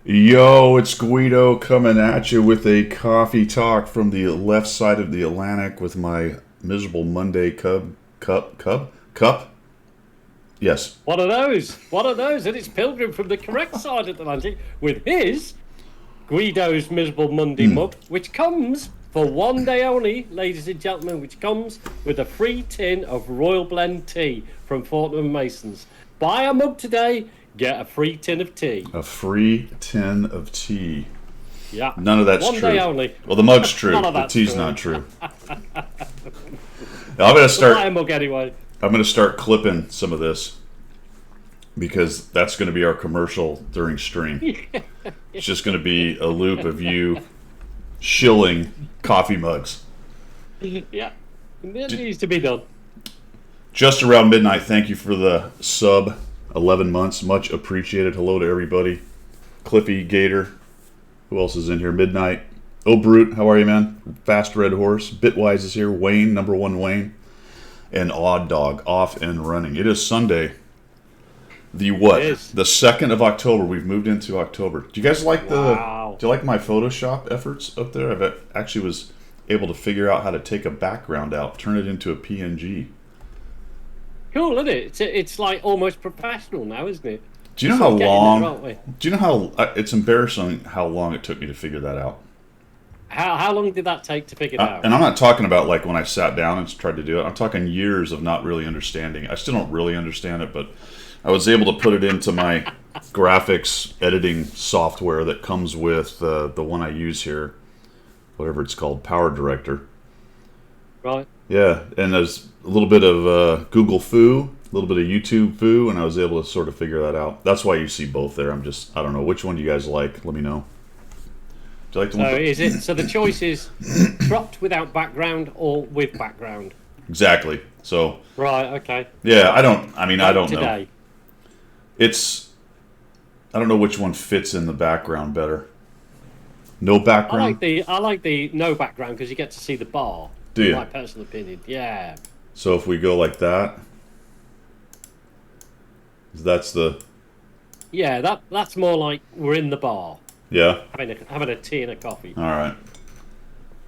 Yo, it's Guido coming at you with a coffee talk from the left side of the Atlantic with my miserable Monday cup. Yes. One of those. One of those. And it's Pilgrim from the correct side of the Atlantic with his Guido's Miserable Monday mug, which comes for one day only, ladies and gentlemen, which comes with a free tin of Royal Blend tea from Fortnum& Masons. Buy a mug today, get a free tin of tea. A free tin of tea. Yeah. None of that's one true. Day only. Well, the mug's true. None of The that's tea's true. not true. Now, I'm gonna start. Buy a mug anyway. I'm gonna start clipping some of this because that's gonna be our commercial during stream. It's just gonna be a loop of you shilling coffee mugs. Yeah. It needs to be done. Just around midnight. Thank you for the sub. 11 months. Much appreciated. Hello to everybody. Cliffy Gator. Who else is in here? Midnight. Oh, Brute. How are you, man? Fast Red Horse. Bitwise is here. Wayne, number one Wayne. And Odd Dog, off and running. It is Sunday. The what? It is. The 2nd of October. We've moved into October. Do you guys like Wow. Do you like my Photoshop efforts up there? I actually was able to figure out how to take a background out, turn it into a PNG. Cool, isn't it? It's like almost professional now, isn't it? Do you know Sort how of getting long? there, aren't we? Do you know how? It's embarrassing how long it took me to figure that out. How long did that take to figure it out? And I'm not talking about like when I sat down and tried to do it. I'm talking years of not really understanding. I still don't really understand it, but I was able to put it into my graphics editing software that comes with the one I use here, whatever it's called, Power Director. Right. Yeah, and there's a little bit of Google Foo, a little bit of YouTube Foo, and I was able to sort of figure that out. That's why you see both there. I don't know. Which one do you guys like? Let me know. Do you like the So one? is it? So the choice is cropped without background or with background. Exactly. So, Right. Okay. yeah, I don't know. Today. I don't know which one fits in the background better. No background? I like the no background because you get to see the bar. Do you? My personal opinion. Yeah. So if we go like that, that's the, Yeah. That's more like we're in the bar yeah, having a tea and a coffee. all right.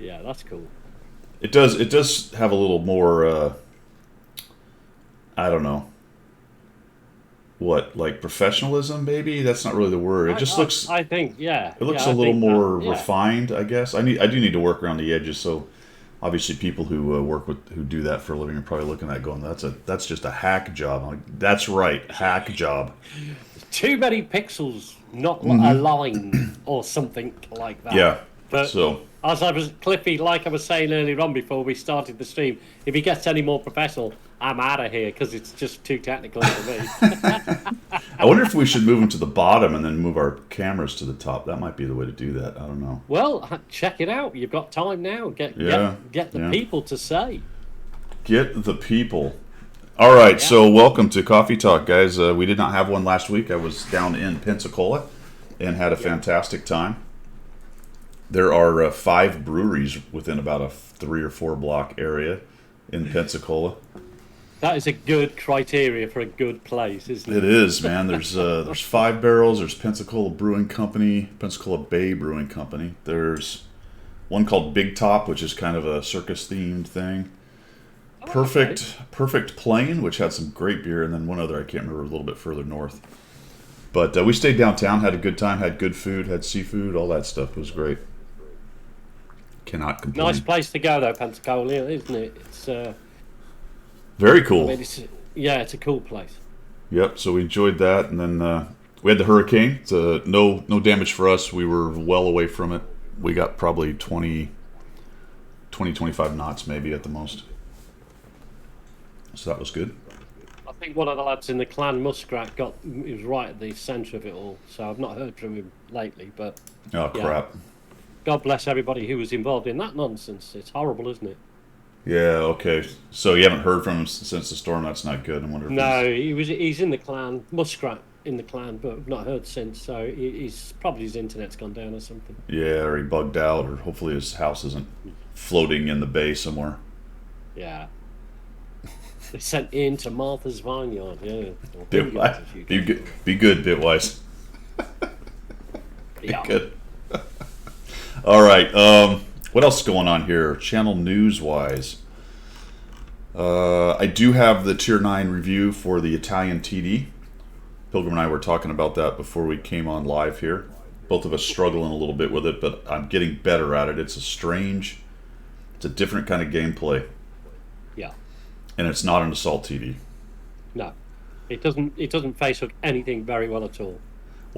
Yeah, that's cool. It does have a little more, I don't know, what, like professionalism maybe? That's not really the word. It just looks, I think. Yeah. it looks yeah, a I little think more that, yeah. refined, I guess. I do need to work around the edges, so obviously people who who do that for a living are probably looking at that going, that's just a hack job. I'm like, that's right, hack job. Too many pixels not aligned or something like that. Yeah. But So as I was Cliffy, like I was saying earlier on before we started the stream, if he gets any more professional, I'm out of here because it's just too technical for me. I wonder if we should move them to the bottom and then move our cameras to the top. That might be the way to do that. I don't know. Well, check it out. You've got time now. Get the yeah. people to say. Get the people. All right, Yeah. so welcome to Coffee Talk, guys. We did not have one last week. I was down in Pensacola and had a fantastic time. There are 5 breweries within about a 3 or 4 block area in Pensacola. That is a good criteria for a good place, isn't it? It is, man. There's 5 Barrels. There's Pensacola Brewing Company, Pensacola Bay Brewing Company. There's one called Big Top, which is kind of a circus themed thing. Perfect Plain, which had some great beer, and then one other I can't remember, a little bit further north. But we stayed downtown, had a good time, had good food, had seafood, all that stuff. It was great. Cannot complain. Nice place to go though, Pensacola, isn't it? It's Very cool. it's a cool place. Yep. So we enjoyed that, and then we had the hurricane. It's, no damage for us. We were well away from it. We got probably 20, 25 knots maybe at the most. So that was good. I think one of the lads in the clan Muskrat he was right at the centre of it all. So I've not heard from him lately, but Oh yeah. crap. God bless everybody who was involved in that nonsense. It's horrible, isn't it? Yeah. Okay. So you haven't heard from him since the storm. That's not good. I wonder if No, he's in the clan Muskrat in the clan, but I've not heard since. So he's probably his internet's gone down or something. Yeah, or he bugged out, or hopefully his house isn't floating in the bay somewhere. Yeah. They sent Ian to Martha's Vineyard, yeah. Or Bitwise. Vineyards, if you can. Be good, Bitwise. Yeah. Good. All right. What else is going on here? Channel news wise, I do have the Tier 9 review for the Italian TD. Pilgrim and I were talking about that before we came on live here. Both of us struggling a little bit with it, but I'm getting better at it. It's a different kind of gameplay, Yeah. and it's not an assault TD. No. It doesn't face hook anything very well at all.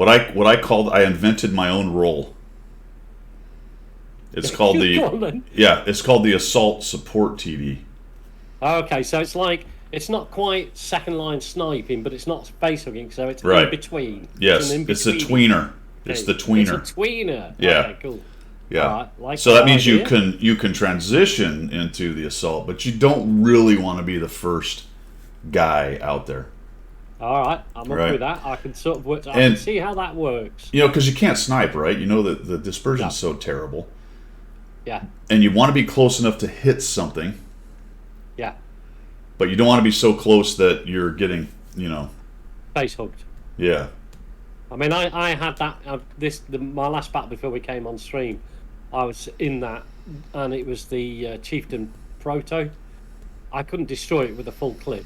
I invented my own role. It's called Go on, then. it's called the assault support TD. Okay, so it's not quite second line sniping, but it's not face hooking, so it's Right. in between. Yes, it's a tweener. It's the tweener. It's a tweener. Yeah. Okay, cool. Yeah. Like So that means idea. you can transition into the assault, but you don't really want to be the first guy out there. All right, I'm up Right. with that. I can sort of work. I And- can see how that works. You know, because you can't snipe, right? You know that the dispersion's so terrible, Yeah, and you want to be close enough to hit something, yeah. but you don't want to be so close that you're getting, Face hooked. yeah, I mean, I had that. My last battle before we came on stream, I was in that, and it was the Chieftain Proto. I couldn't destroy it with a full clip,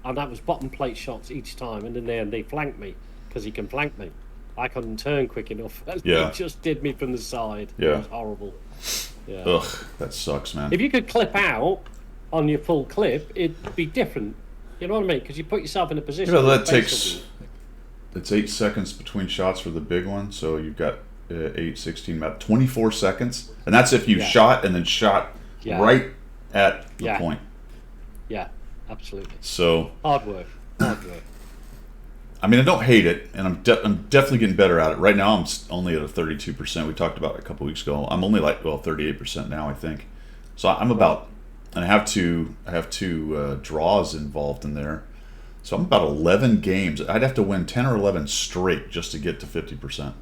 and that was bottom plate shots each time. And in the end, they flanked me because he can flank me. I couldn't turn quick enough. And Yeah. He just did me from the side. Yeah. It was horrible. Yeah. ugh, that sucks, man. If you could clip out on your full clip, it'd be different. You know what I mean? Because you put yourself in a position. Yeah, where that face takes. hooking- It's 8 seconds between shots for the big one, so you've got 8, 16, about 24 seconds, and that's if you Yeah. shot and then shot Yeah. right at the Yeah. point. Yeah, absolutely. So, Hard work. Hard work. I mean, I don't hate it, and I'm definitely getting better at it. Right now, I'm only at a 32%. We talked about it a couple weeks ago. I'm only 38% now, I think. So I'm about, and I have two draws involved in there. So I'm about 11 games. I'd have to win 10 or 11 straight just to get to 50%.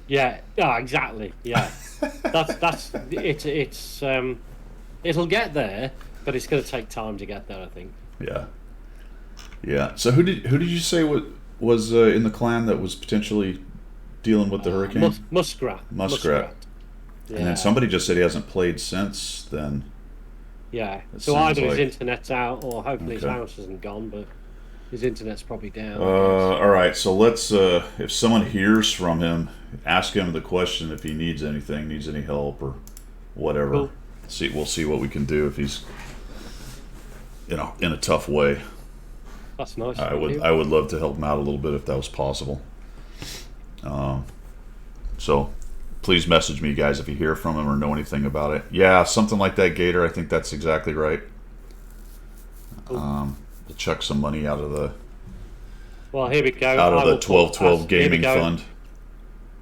Yeah, exactly. Yeah, it's it'll get there, but it's going to take time to get there. I think. Yeah, yeah. So who did you say was in the clan that was potentially dealing with the hurricane? Muskrat. Yeah. And then somebody just said he hasn't played since then. Yeah. It So sounds either his like- internet's out, or hopefully his Okay. house isn't gone, but his internet's probably down. All right. So let's. If someone hears from him, ask him the question if he needs anything, needs any help or whatever. Cool. We'll see what we can do if he's, in a tough way. That's nice. I thank would you. I would love to help him out a little bit if that was possible. So please message me, guys, if you hear from him or know anything about it. Yeah, something like that, Gator. I think that's exactly right. Cool. To chuck some money out of the Well, here we go. out I of the will 1212 put- here we gaming go. fund.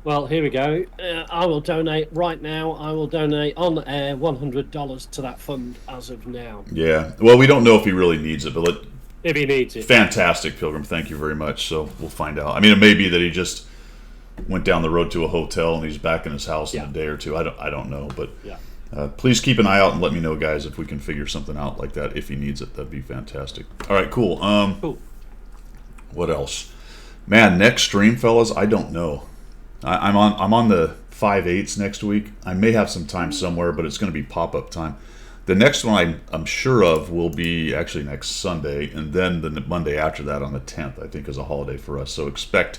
Well, here we go. I will donate right now. I will donate on air $100 to that fund as of now, Yeah. Well, we don't know if he really needs it, but if he needs it. fantastic, Pilgrim. Thank you very much. So we'll find out. I mean, it may be that he just went down the road to a hotel and he's back in his house in Yeah. a day or two. I don't know, but Yeah. please keep an eye out and let me know, guys, if we can figure something out like that. If he needs it, that'd be fantastic. All right, cool. Cool. What else? Man, next stream, fellas, I don't know. I'm on the 5/8 next week. I may have some time somewhere, but it's going to be pop-up time. The next one I'm sure of will be actually next Sunday, and then the Monday after that on the 10th, I think, is a holiday for us. So expect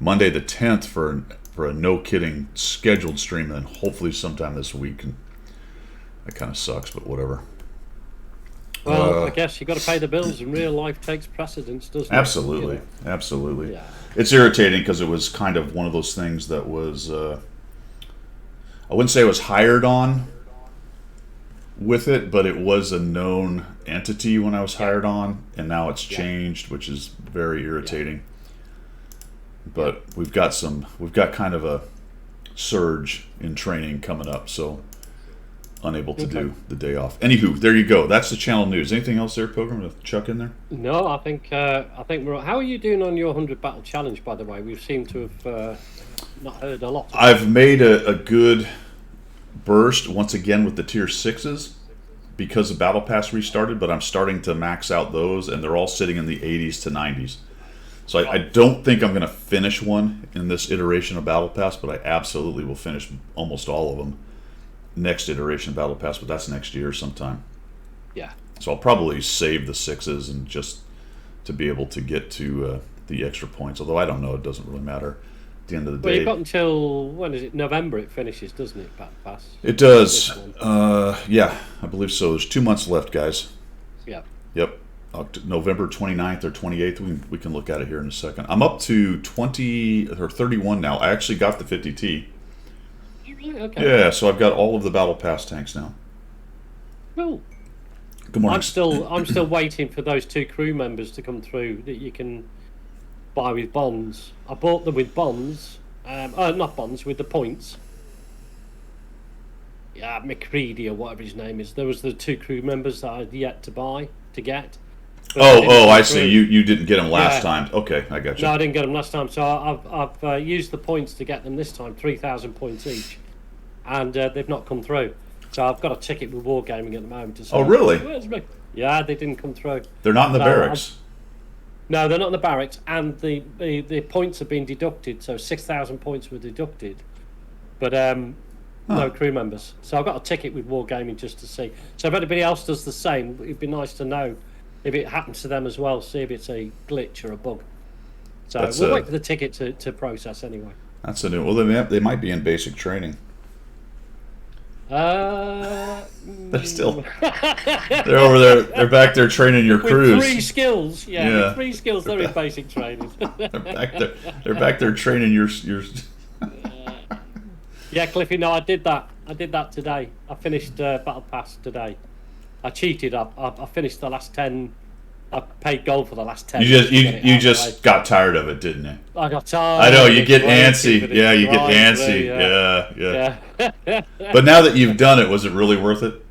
Monday the 10th for a no kidding scheduled stream, and then hopefully sometime this week. And that kind of sucks, but whatever. Well, I guess you got to pay the bills, and real life takes precedence, doesn't it? Absolutely, You know? absolutely. Yeah. It's irritating because it was kind of one of those things that was, I wouldn't say it was hired on with it, but it was a known entity when I was hired on, and now it's Yeah. changed, which is very irritating. But we've got kind of a surge in training coming up, so unable to do the day off. Anywho, there you go. That's the channel news. Anything else there, Pilgrim, to chuck in there? No, I think we're. How are you doing on your 100 battle challenge? By the way, we seem to have not heard a lot. I've made a good burst once again with the tier 6s because the battle pass restarted, but I'm starting to max out those, and they're all sitting in the 80s to 90s. So I don't think I'm going to finish one in this iteration of Battle Pass, but I absolutely will finish almost all of them next iteration of Battle Pass, but that's next year sometime. Yeah. So I'll probably save the 6s and just to be able to get to the extra points, although I don't know, it doesn't really matter at the end of the Well, day. you've got until, when is it? November it finishes, doesn't it, Battle Pass? It does. Yeah, I believe so. There's 2 months left, guys. Yeah. Yep. November 29th or 28th. We can look at it here in a second. I'm up to 20 or 31 now. I actually got the 50T. Okay. Yeah, so I've got all of the Battle Pass tanks now. Cool. Good morning. I'm still waiting for those 2 crew members to come through that you can buy with bonds. I bought them with bonds. Not bonds, with the points. Yeah, McCready or whatever his name is. There was the 2 crew members that I had yet to get. I see. You didn't get them last time. Okay, I got you. No, I didn't get them last time. So I've used the points to get them this time, 3,000 points each, and they've not come through. So I've got a ticket with Wargaming at the moment. To say, oh, really? Where's me? Yeah, they didn't come through. They're not in the barracks. No, they're not in the barracks, and the points have been deducted. So 6,000 points were deducted, but no crew members. So I've got a ticket with Wargaming just to see. So if anybody else does the same, it'd be nice to know if it happens to them as well. See if it's a glitch or a bug. So we'll wait for the ticket to process anyway. That's a new. Well, they might be in basic training. They're still. They're over there. They're back there training your crews. With 3 skills, with 3 skills, they're in basic training. They're back there training your. Yeah, Cliffy. No, I did that. I did that today. I finished Battle Pass today. I cheated. I finished the last 10. I paid gold for the last 10. You just got tired of it, didn't you? I got tired. I know, you get antsy. Yeah, you get antsy. Yeah. But now that you've done it, was it really worth it?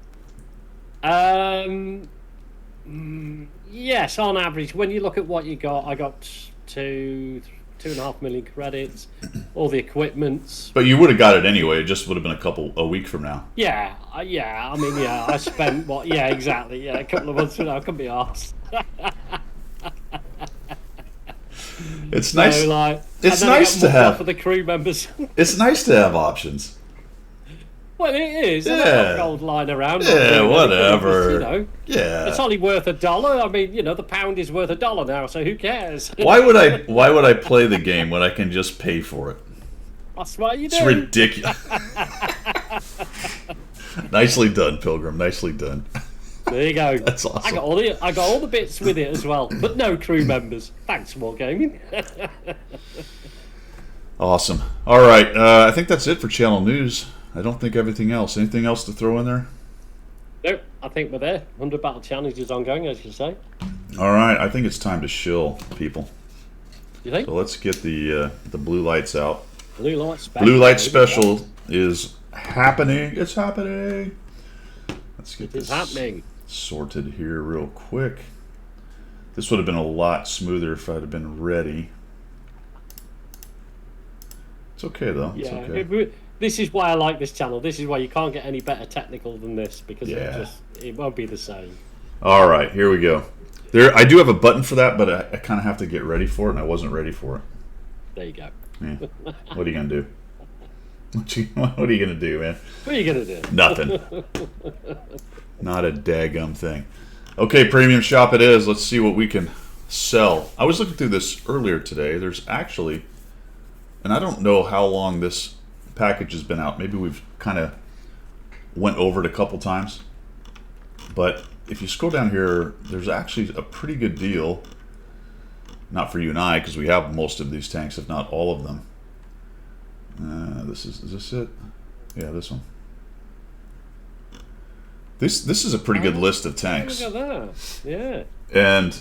Yes, on average. When you look at what you got, I got 2.5 million credits, all the equipments. But you would have got it anyway. It just would have been a week from now. Yeah. I mean, I spent what? Yeah, exactly. Yeah, a couple of months from now. I couldn't be arsed. It's nice. So, it's nice to have for the crew members. It's nice to have options. Well, it is. Yeah. I don't have gold lying around. Yeah, whatever. Because, yeah. It's only worth $1. I mean, the pound is worth $1 now, so who cares? Why would I play the game when I can just pay for it? That's what you do. It's ridiculous. Nicely done, Pilgrim. Nicely done. There you go. That's awesome. I got all the bits with it as well, but no crew members. Thanks, Wargaming. Awesome. All right. I think that's it for channel news. I don't think everything else. Anything else to throw in there? Nope. I think we're there. 100 battle challenge is ongoing, as you say. All right. I think it's time to shill, people. You think? So let's get the blue lights out. Blue light special. Blue light special is happening. It's happening. Let's get this happening. Sorted here real quick. This would have been a lot smoother if I'd have been ready. It's okay though. It's okay. This is why I like this channel. This is why you can't get any better technical than this, because it won't be the same. All right, here we go. I do have a button for that, but I kind of have to get ready for it, and I wasn't ready for it. There you go. Yeah. What are you gonna do? What are you gonna do, man? What are you gonna do? Nothing. Not a daggum thing. Okay, premium shop it is. Let's see what we can sell. I was looking through this earlier today. There's actually, and I don't know how long this package has been out. Maybe we've kind of went over it a couple times. But if you scroll down here, there's actually a pretty good deal. Not for you and I, because we have most of these tanks, if not all of them. Is this it? Yeah, this one. This is a pretty good list of tanks. Look at that. Yeah. And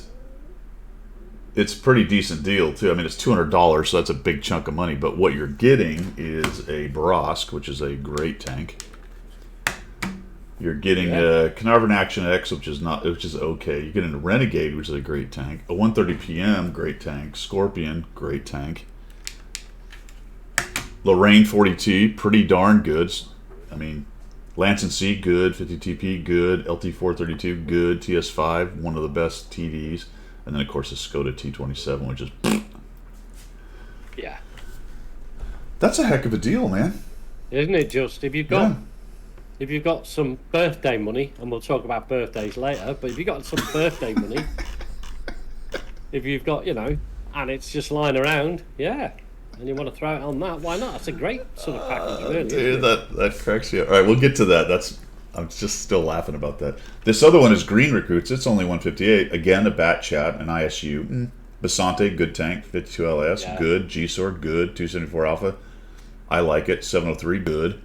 it's a pretty decent deal too. I mean, it's $200, so that's a big chunk of money. But what you're getting is a Barask, which is a great tank. You're getting a Carnarvon Action X, which is okay. You're getting a Renegade, which is a great tank. A 130 PM, great tank. Scorpion, great tank. Lorraine 40T, pretty darn good. I mean, Lance and C, good. 50 TP, good. LT 432, good. TS5, one of the best TDs. And then, of course, the Skoda T27, which is... Yeah. That's a heck of a deal, man. Isn't it just? If you've got some birthday money, and we'll talk about birthdays later, but if you've got some birthday money, if you've got, and it's just lying around, yeah, and you want to throw it on that, why not? That's a great sort of package, really. Dude, that cracks you up. All right, we'll get to that. I'm just still laughing about that. This other one is Green Recruits. It's only 158. Again, a Bat Chat, an ISU. Basante, good tank. 52 LS, good. G-Sword, good. 274 Alpha, I like it. 703, good.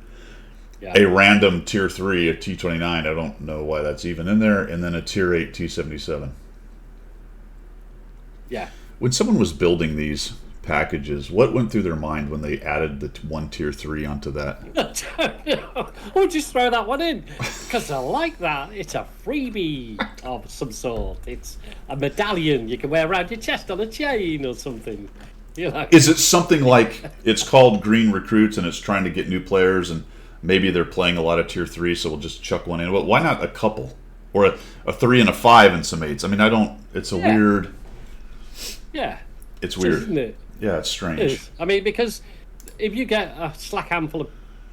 Yeah. A random Tier 3, a T29. I don't know why that's even in there. And then a Tier 8 T77. Yeah. When someone was building these packages, what went through their mind when they added the one Tier 3 onto that? Or just throw that one in, because I like that. It's a freebie of some sort. It's a medallion you can wear around your chest on a chain or something. Is it something like it's called Green Recruits and it's trying to get new players and maybe they're playing a lot of Tier 3, so we'll just chuck one in? Well, why not a couple? Or a 3 and a 5 and some 8s? I mean, it's a weird... Yeah. It's weird. Isn't it? Yeah, it's strange. It is. I mean, because if you get a slack handful of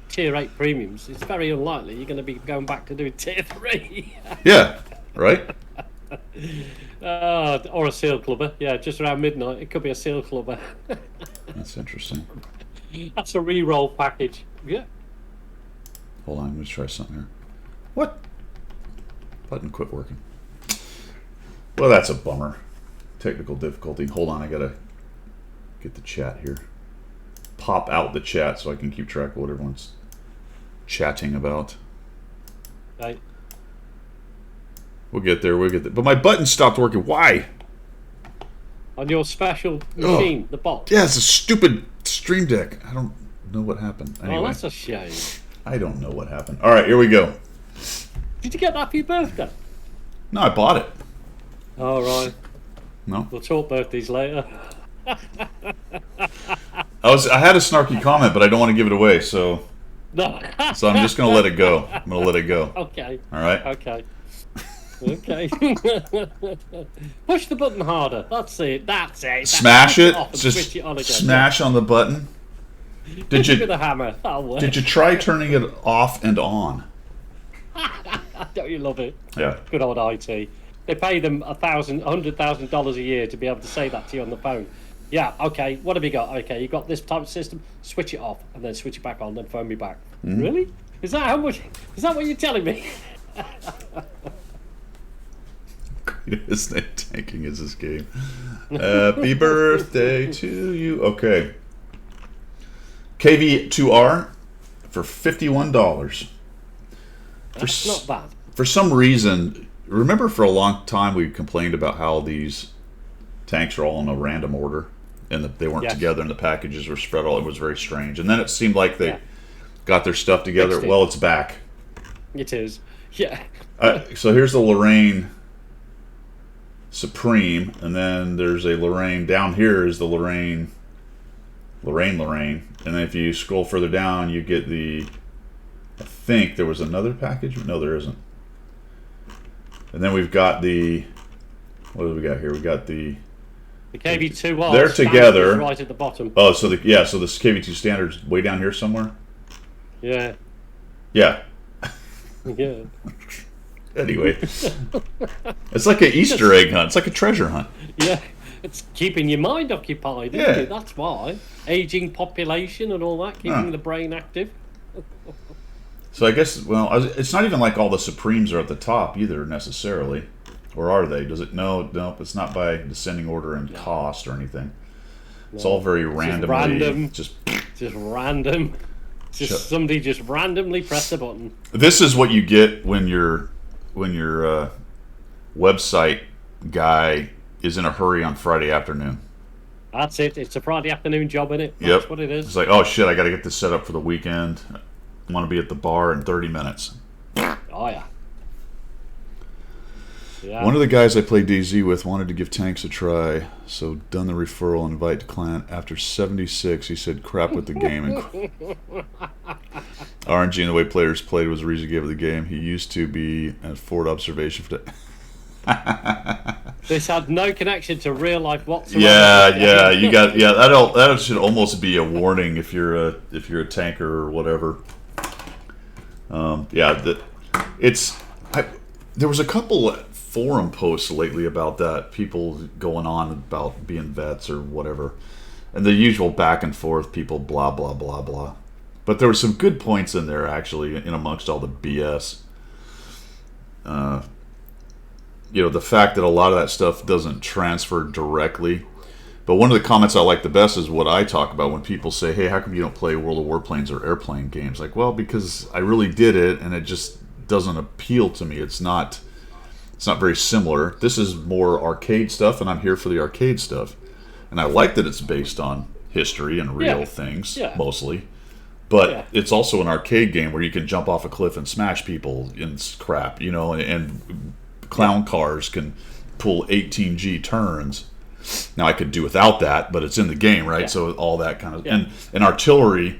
Tier 8 premiums, it's very unlikely you're going to be going back to doing Tier 3. Yeah, right? Or a seal clubber. Yeah, just around midnight. It could be a seal clubber. That's interesting. That's a re-roll package. Yeah. Hold on, I'm going to try something here. What? Button quit working. Well, that's a bummer. Technical difficulty. Hold on, I got to get the chat here. Pop out the chat so I can keep track of what everyone's chatting about. Right. We'll get there. But my button stopped working. Why? On your special machine, the bot. Yeah, it's a stupid Stream Deck. I don't know what happened. Anyway, Oh, that's a shame. I don't know what happened. All right, here we go. Did you get that for your birthday? No, I bought it. All right. No. We'll talk birthdays later. I had a snarky comment, but I don't want to give it away, so No. I'm just going to let it go. I'm going to let it go. Okay. All right? Okay. Okay. Push the button harder. That's it. Smash it. Off and Just switch it on again. smash on the button. Hit it with a hammer. That'll work. Did you try turning it off and on? Don't you love it? Yeah. Good old IT. They pay them $100,000 a year to be able to say that to you on the phone. Yeah, okay, what have you got? Okay, you got this type of system, switch it off, and then switch it back on, then phone me back. Really? Is that what you're telling me? Greatest name tanking is this game. Happy birthday to you. Okay. KV2R for $51. That's not bad. For some reason, remember for a long time we complained about how these tanks are all in a random order and that they weren't together and the packages were spread all. It was very strange. And then it seemed like they got their stuff together. Well, it's back. It is. Yeah. So here's the Lorraine Supreme, and then there's a Lorraine. Down here is the Lorraine. And then if you scroll further down, you get the... I think there was another package. No, there isn't. And then we've got the... What do we got here? We got the KV2R. They're together. Right at the bottom. Oh, so the KV2 standard's way down here somewhere? Yeah. Yeah. Yeah. Anyway. It's like an Easter egg hunt. It's like a treasure hunt. Yeah. It's keeping your mind occupied, isn't it? That's why. Aging population and all that, keeping the brain active. So I guess, well, it's not even like all the Supremes are at the top either, necessarily. Or are they? Does it? No, it's not by descending order in cost or anything. It's all very randomly. Just random. Somebody just randomly press a button. This is what you get when your website guy is in a hurry on Friday afternoon. That's it. It's a Friday afternoon job, isn't it? Yep. That's what it is. It's like, oh shit, I got to get this set up for the weekend. I want to be at the bar in 30 minutes. Oh yeah. One of the guys I played DZ with wanted to give tanks a try, so done the referral, invite to client. After 76, he said crap with the game. And RNG and the way players played was the reason he gave it the game. He used to be a forward observation for This had no connection to real life whatsoever. Yeah, you got that should almost be a warning if you're a tanker or whatever. There was a couple forum posts lately about that, people going on about being vets or whatever, and the usual back and forth, people blah blah blah blah. But there were some good points in there actually, in amongst all the BS. The fact that a lot of that stuff doesn't transfer directly. But one of the comments I like the best is what I talk about when people say, "Hey, how come you don't play World of Warplanes or airplane games?" Like, well, because I really did it, and it just doesn't appeal to me. It's not very similar. This is more arcade stuff, and I'm here for the arcade stuff. And I like that it's based on history and real things, mostly. But it's also an arcade game where you can jump off a cliff and smash people in crap, and clown cars can pull 18G turns. Now I could do without that, but it's in the game, right? So all that kind of and artillery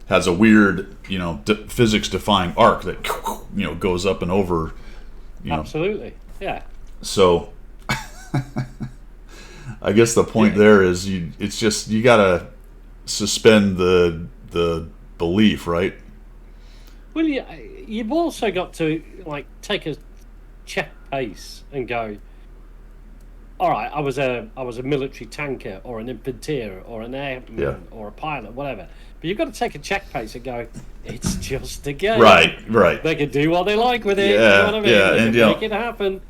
has a weird, physics-defying arc that goes up and over. Absolutely, yeah. So I guess the point there is it's just you gotta suspend the belief, right? Well, you've also got to take a check pace and go, all right, I was a military tanker or an infanteer or an airman or a pilot, whatever. But you've got to take a check pace and go, it's just a game. Right. They can do what they like with it. Yeah, you know what I mean? They and can make it happen.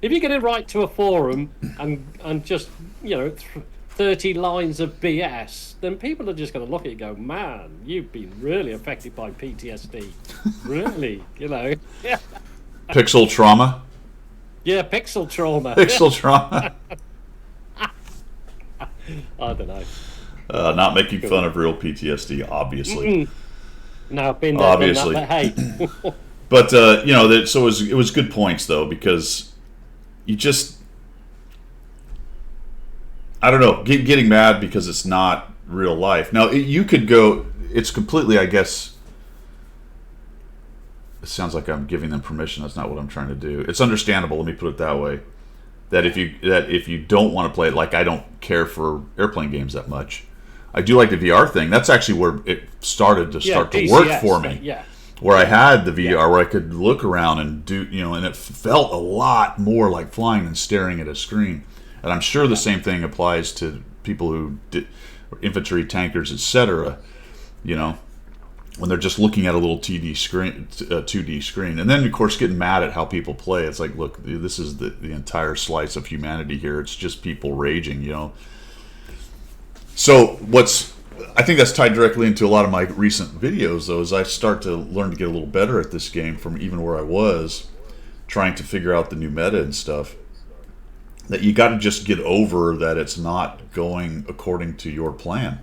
If you get it right to a forum and just 30 lines of BS, then people are just going to look at you and go, man, you've been really affected by PTSD. Really, Yeah. Pixel trauma. Yeah, pixel trauma. Pixel trauma. I don't know. Not making fun of real PTSD, obviously. No, I've been there, obviously. Done that, but hey. But so it was good points though, because you just, I don't know, getting mad because it's not real life. Now you could go. It's completely, I guess. It sounds like I'm giving them permission. That's not what I'm trying to do. It's understandable. Let me put it that way. That if you don't want to play it, like I don't care for airplane games that much. I do like the VR thing. That's actually where it started to DCS, work for me. Yeah. Where I had the VR, where I could look around and do, and it felt a lot more like flying than staring at a screen. And I'm sure the same thing applies to people who did infantry, tankers, etc. When they're just looking at a little 2D screen, and then of course getting mad at how people play. It's like, look, this is the entire slice of humanity here. It's just people raging, So I think that's tied directly into a lot of my recent videos, though, as I start to learn to get a little better at this game from even where I was, trying to figure out the new meta and stuff. That you got to just get over that it's not going according to your plan.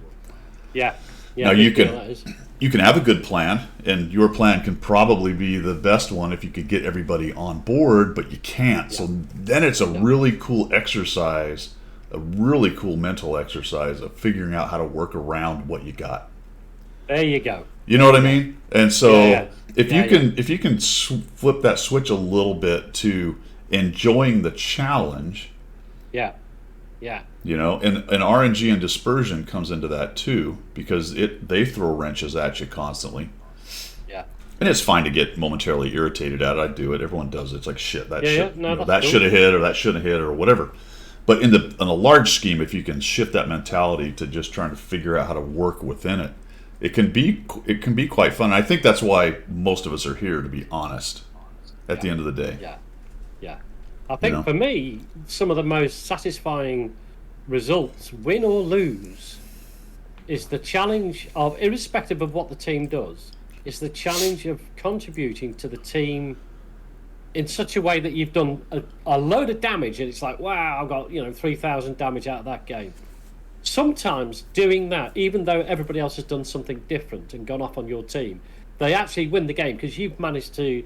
Yeah. Now you can have a good plan, and your plan can probably be the best one if you could get everybody on board, but you can't. Yeah. So then it's a really cool exercise, a really cool mental exercise of figuring out how to work around what you got. There you go. You know what I mean? And so if you can flip that switch a little bit to enjoying the challenge. Yeah. And RNG and dispersion comes into that too, because they throw wrenches at you constantly. Yeah. And it's fine to get momentarily irritated at it. I do it. Everyone does it. It's like, shit, that cool. should have hit or that shouldn't have hit or whatever. But in a large scheme, if you can shift that mentality to just trying to figure out how to work within it, it can be quite fun. I think that's why most of us are here, to be honest, at the end of the day. Yeah. I think for me, some of the most satisfying results, win or lose, is the challenge of, irrespective of what the team does, is the challenge of contributing to the team in such a way that you've done a load of damage and it's like, wow, I've got 3,000 damage out of that game. Sometimes doing that, even though everybody else has done something different and gone off on your team, they actually win the game because you've managed to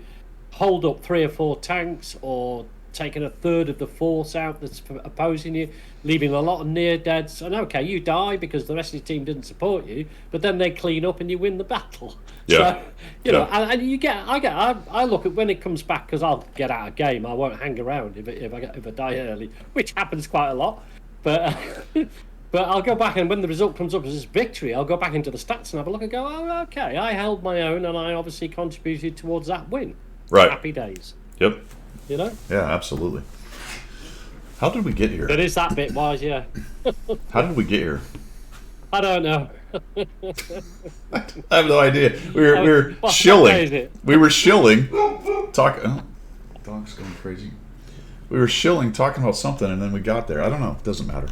hold up 3 or 4 tanks or taking a third of the force out that's opposing you, leaving a lot of near deads. And okay, you die because the rest of your team didn't support you, but then they clean up and you win the battle. Yeah. So, you know, Yeah. and I look at when it comes back, because I'll get out of game. I won't hang around if I die early, which happens quite a lot. But but I'll go back, and when the result comes up as victory, I'll go back into the stats and have a look and go, oh, okay, I held my own and I obviously contributed towards that win. Right. Happy days. Yep. You know? Yeah, absolutely. How did we get here? There is that bit wise, yeah. How did we get here? I don't know. I have no idea. We were What day is shilling. it? We were shilling. Oh, dog's going crazy. We were shilling, talking about something, and then we got there. I don't know. It doesn't matter.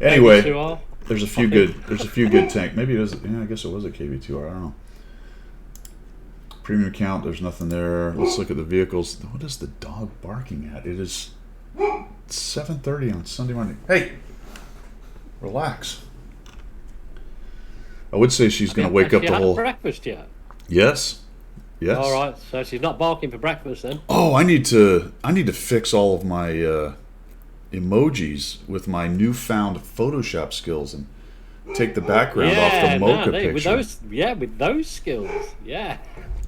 Anyway, KV2R. there's a few good. There's a few good tank. Maybe it is. Yeah, I guess it was a KV2R. I don't know. Premium count. There's nothing there. Let's look at the vehicles. What is the dog barking at? It is 7:30 on Sunday morning. Hey, relax. I would say she's going to wake up She the had whole. breakfast yet? Yes. Yes. All right, so she's not barking for breakfast then. Oh, I need to fix all of my emojis with my newfound Photoshop skills and take the background off the mocha picture. With those skills, yeah.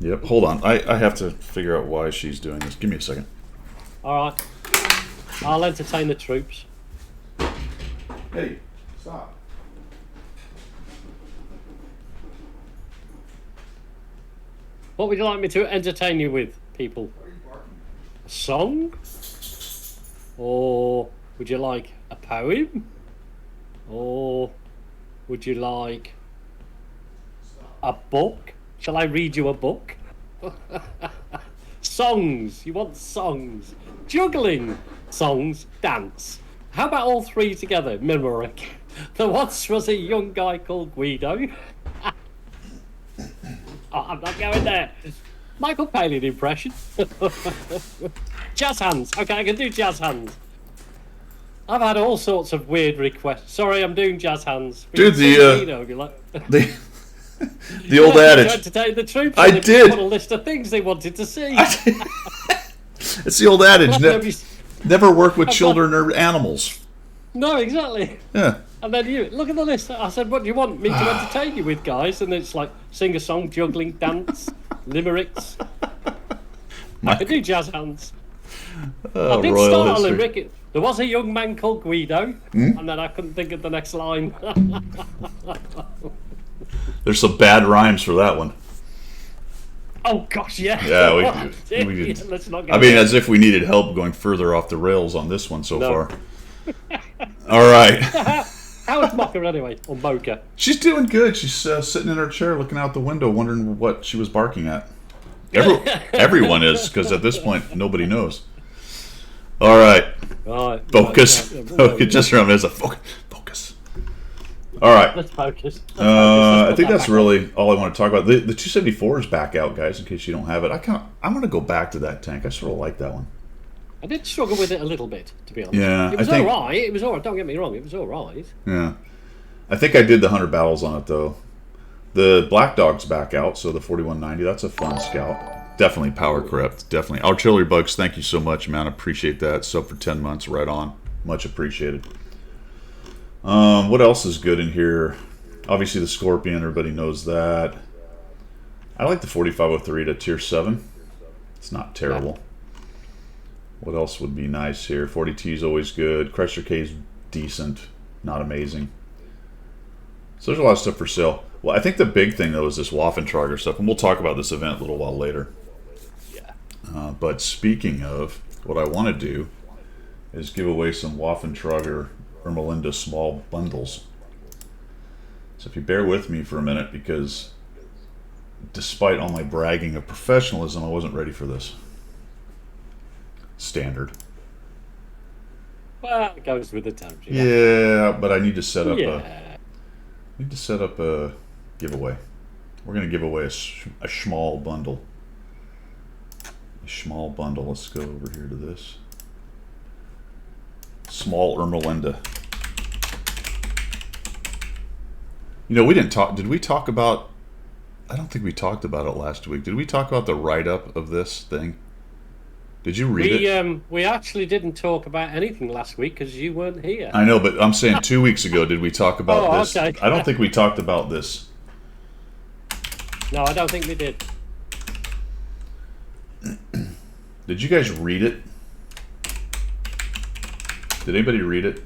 Yep. Hold on. I have to figure out why she's doing this. Give me a second. All right, I'll entertain the troops. Hey, stop. What would you like me to entertain you with, people? A song? Or would you like a poem? Or would you like a book? Shall I read you a book? Songs. You want songs. Juggling. Songs. Dance. How about all three together? Mimerick. There once was a young guy called Guido. Oh, I'm not going there. Michael Palin impression. Jazz hands. Okay, I can do jazz hands. I've had all sorts of weird requests. Sorry, I'm doing jazz hands. We Dude, can sing Guido if you like. The old To adage. entertain the troops. I and they did. put a list of things they wanted to see. It's the old adage. Nobody's- Never work with children or animals. No, exactly. Yeah. And then you look at the list. I said, "What do you want me to entertain you with, guys?" And it's like sing a song, juggling, dance, limericks. I can do jazz hands. I did royal start a history. limerick. There was a young man called Guido, and then I couldn't think of the next line. There's some bad rhymes for that one. Oh gosh, yeah. Yeah, we did. Let's not go I mean, there. as if we needed help going further off the rails on this one so No. far. All right. How's Mocha anyway? Or Mocha? She's doing good. She's sitting in her chair looking out the window wondering what she was barking at. Everyone is, because at this point, nobody knows. All right. Right. Focus. Right, Focus. Just remember, it's a focus. All right. Let's focus. I think that's really all I want to talk about. The 274 is back out, guys, in case you don't have it. I'm going to go back to that tank. I sort of like that one. I did struggle with it a little bit, to be honest. Yeah, It was I think- all right. It was all right. Don't get me wrong. It was all right. Yeah. I think I did the 100 battles on it, though. The Black Dog's back out, so the 4190, that's a fun scout. Definitely power corrupt. Definitely. Artillery Bugs, thank you so much, man. I appreciate that. Sub for 10 months, right on. Much appreciated. What else is good in here? Obviously the Scorpion, everybody knows that. I like the 4503 to tier 7. It's not terrible. What else would be nice here? 40T is always good. Chrysler K is decent, not amazing. So there's a lot of stuff for sale. Well, I think the big thing, though, is this Waffentrager stuff, and we'll talk about this event a little while later. Yeah. But speaking of, what I want to do is give away some Waffentrager Ermelinda small bundles. So if you bear with me for a minute, because despite all my bragging of professionalism, I wasn't ready for this. Standard. Well, it goes with the times. Yeah, but I need to set up Yeah. a giveaway. We're going to give away a small bundle. A small bundle. Let's go over here to this. Small Ermelinda. You know, we didn't talk. Did we talk about? I don't think we talked about it last week. Did we talk about the write-up of this thing? Did you read it? We actually didn't talk about anything last week because you weren't here. I know, but I'm saying 2 weeks ago, did we talk about Oh, this? okay. I don't think we talked about this. No, I don't think we did. Did you guys read it? Did anybody read it?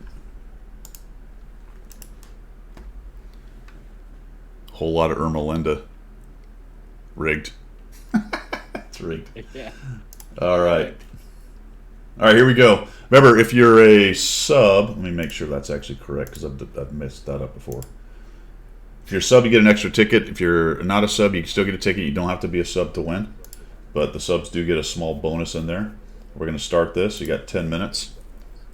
Whole lot of Irma Linda. Rigged. It's rigged. Yeah. All right. All right, here we go. Remember, if you're a sub, let me make sure that's actually correct because I've messed that up before. If you're a sub, you get an extra ticket. If you're not a sub, you can still get a ticket. You don't have to be a sub to win, but the subs do get a small bonus in there. We're going to start this. You got 10 minutes,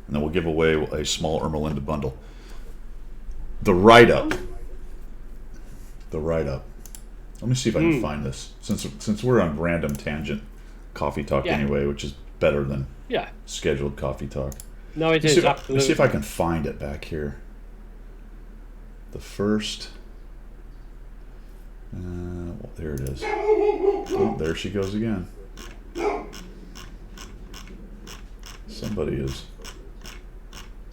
and then we'll give away a small Irma Linda bundle. The write-up. The write-up. Let me see if I can find this. Since we're on random tangent coffee talk anyway, which is better than scheduled coffee talk. No, it is absolutely. Let's see if I can find it back here. The first. Well, there it is. Oh, there she goes again. Somebody is.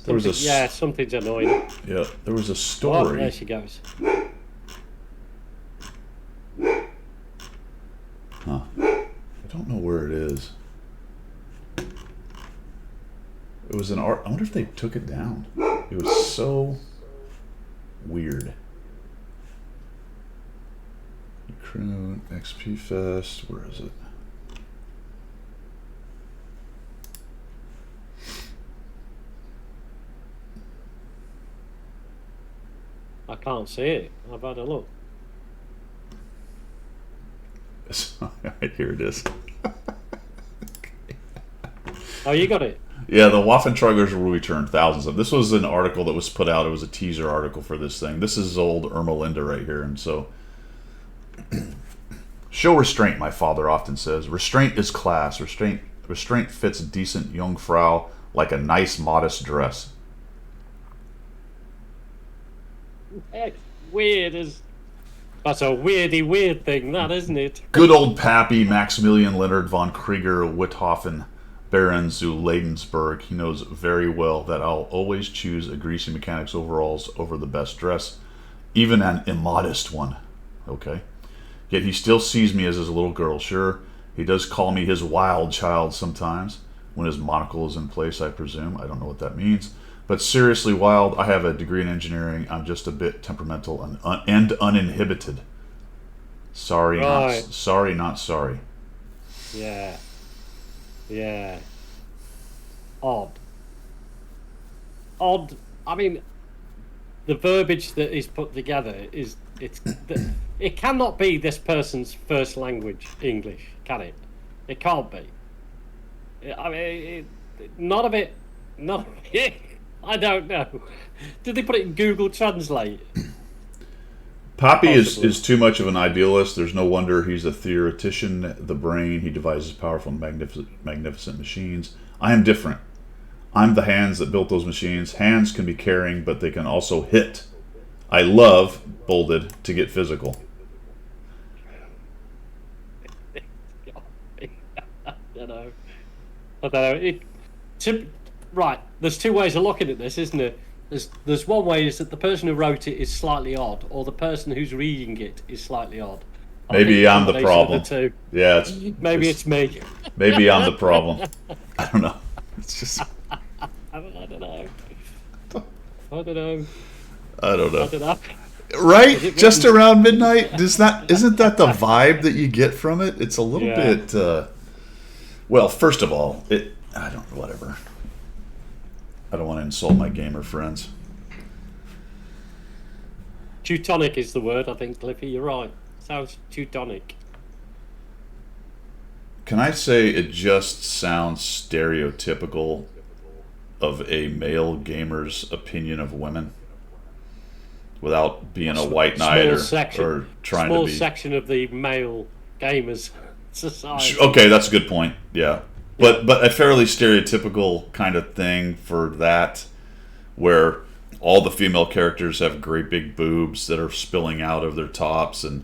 There was a something's annoying. Yeah, there was a story. Oh, there she goes. Huh. I don't know where it is. It was an art. I wonder if they took it down. It was so weird. Crew XP Fest. Where is it? I can't see it. I've had a look. Right, here it is. Oh, you got it? Yeah, the Waffentruggers will return thousands of. This was an article that was put out. It was a teaser article for this thing. This is old Irma Linda right here, and so show restraint. My father often says, restraint is class. Restraint fits decent Jungfrau like a nice modest dress. It's weird. That's a weird thing, that, isn't it? Good old Pappy, Maximilian Leonard von Krieger Witthofen, Baron zu Ladensburg. He knows very well that I'll always choose a greasy mechanic's overalls over the best dress, even an immodest one. Okay? Yet he still sees me as his little girl. Sure, he does call me his wild child sometimes, when his monocle is in place, I presume. I don't know what that means. But seriously, Wild, I have a degree in engineering. I'm just a bit temperamental and uninhibited. Sorry, right. not sorry. Yeah. Odd. I mean, the verbiage that is put together it cannot be this person's first language, English, can it? It can't be. I mean, none of it. I don't know. Did they put it in Google Translate? Poppy is too much of an idealist. There's no wonder he's a theoretician. The brain, he devises powerful and magnificent machines. I am different. I'm the hands that built those machines. Hands can be caring, but they can also hit. I love, bolded, to get physical. I don't know. Right, there's two ways of looking at this, isn't it? There's one way is that the person who wrote it is slightly odd, or the person who's reading it is slightly odd. Maybe I'm the problem. Yeah, it's me. Maybe I'm the problem. I don't know. It's just. I don't know. Right? Just around midnight? Isn't that the vibe that you get from it? It's a little bit. Well, first of all, whatever. I don't want to insult my gamer friends. Teutonic is the word, I think, Cliffy. You're right. Sounds Teutonic. Can I say it just sounds stereotypical of a male gamer's opinion of women? Without being a white knight or trying to be... Small section of the male gamers society. Okay, that's a good point. Yeah. But a fairly stereotypical kind of thing for that, where all the female characters have great big boobs that are spilling out of their tops and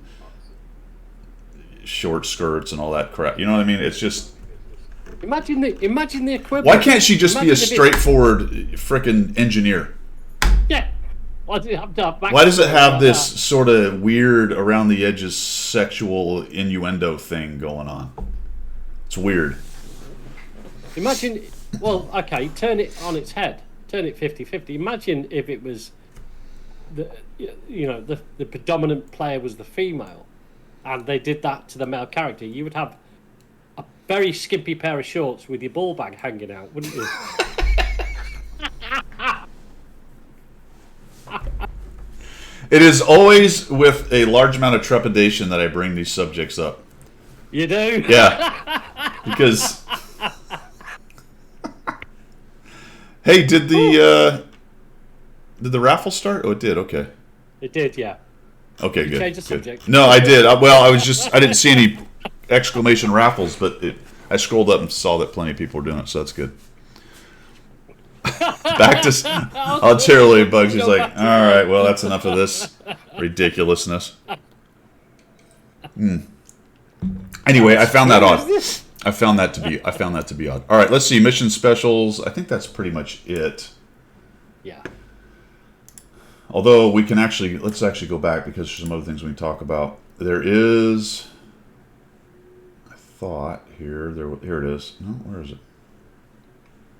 short skirts and all that crap. You know what I mean? It's just Imagine the equivalent. Why can't she just be a Imagine if it- straightforward frickin' engineer? Yeah. Why does it have to have Why does it have like this that? sort of weird, around the edges sexual innuendo thing going on? It's weird. Imagine, well, okay, turn it on its head. Turn it 50-50. Imagine if it was, the predominant player was the female, and they did that to the male character. You would have a very skimpy pair of shorts with your ball bag hanging out, wouldn't you? It is always with a large amount of trepidation that I bring these subjects up. You do? Yeah. Because... Hey, did the raffle start? Oh, it did. Okay. It did, yeah. Okay, good. change the good. subject. No, I did. I didn't see any exclamation raffles, but I scrolled up and saw that plenty of people were doing it, so that's good. Back to... I'll terribly Bugsy's like, all right, well, that's enough of this ridiculousness. Anyway, I found that odd. I found that to be odd. All right, let's see. Mission specials. I think that's pretty much it. Yeah. Although let's actually go back because there's some other things we can talk about. There is, I thought here it is. No, where is it?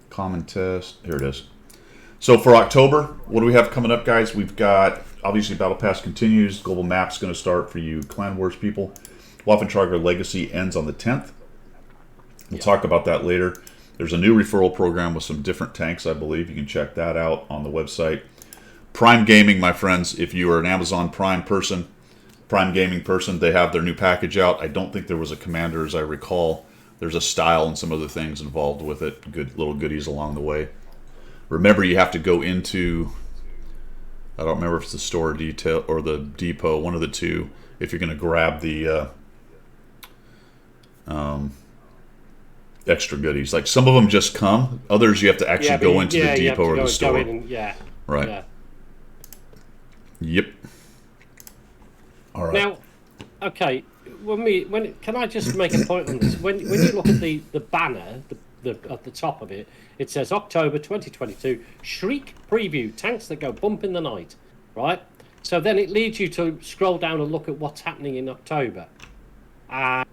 Common test. Here it is. So for October, what do we have coming up, guys? We've got, obviously, Battle Pass continues. Global Map's going to start for you Clan Wars people. Waffentrager Legacy ends on the 10th. We'll talk about that later. There's a new referral program with some different tanks, I believe. You can check that out on the website. Prime Gaming, my friends, if you are an Amazon Prime person, Prime Gaming person, they have their new package out. I don't think there was a commander, as I recall. There's a style and some other things involved with it. Good little goodies along the way. Remember, you have to go into, I don't remember if it's the store detail or the depot, one of the two, if you're going to grab the extra goodies. Like some of them just come, others you have to actually go into the depot or the store. Right. Yeah. Yep. All right. Now, okay, can I just make a point on this? When you look at the banner, the at the top of it, it says October 2022 Shriek preview tanks that go bump in the night, right? So then it leads you to scroll down and look at what's happening in October, and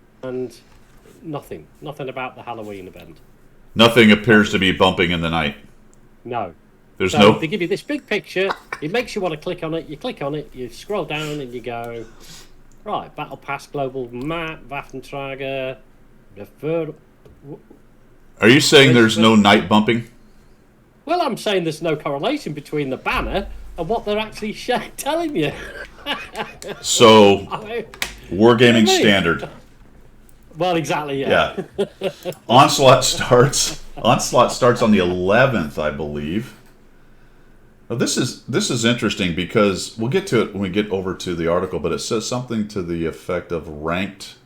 nothing about the Halloween event. Nothing appears to be bumping in the night. No. There's So no. they give you this big picture. It makes you want to click on it. You click on it. You scroll down and you go, right. Battle Pass Global Map, Waffentrager, Deferred. Are you saying there's no night bumping? Well, I'm saying there's no correlation between the banner and what they're actually telling you. So, Wargaming What do you mean? Standard. Well, exactly. Yeah. Yeah. Onslaught starts on the 11th, I believe. Now, this is interesting because we'll get to it when we get over to the article, but it says something to the effect of ranked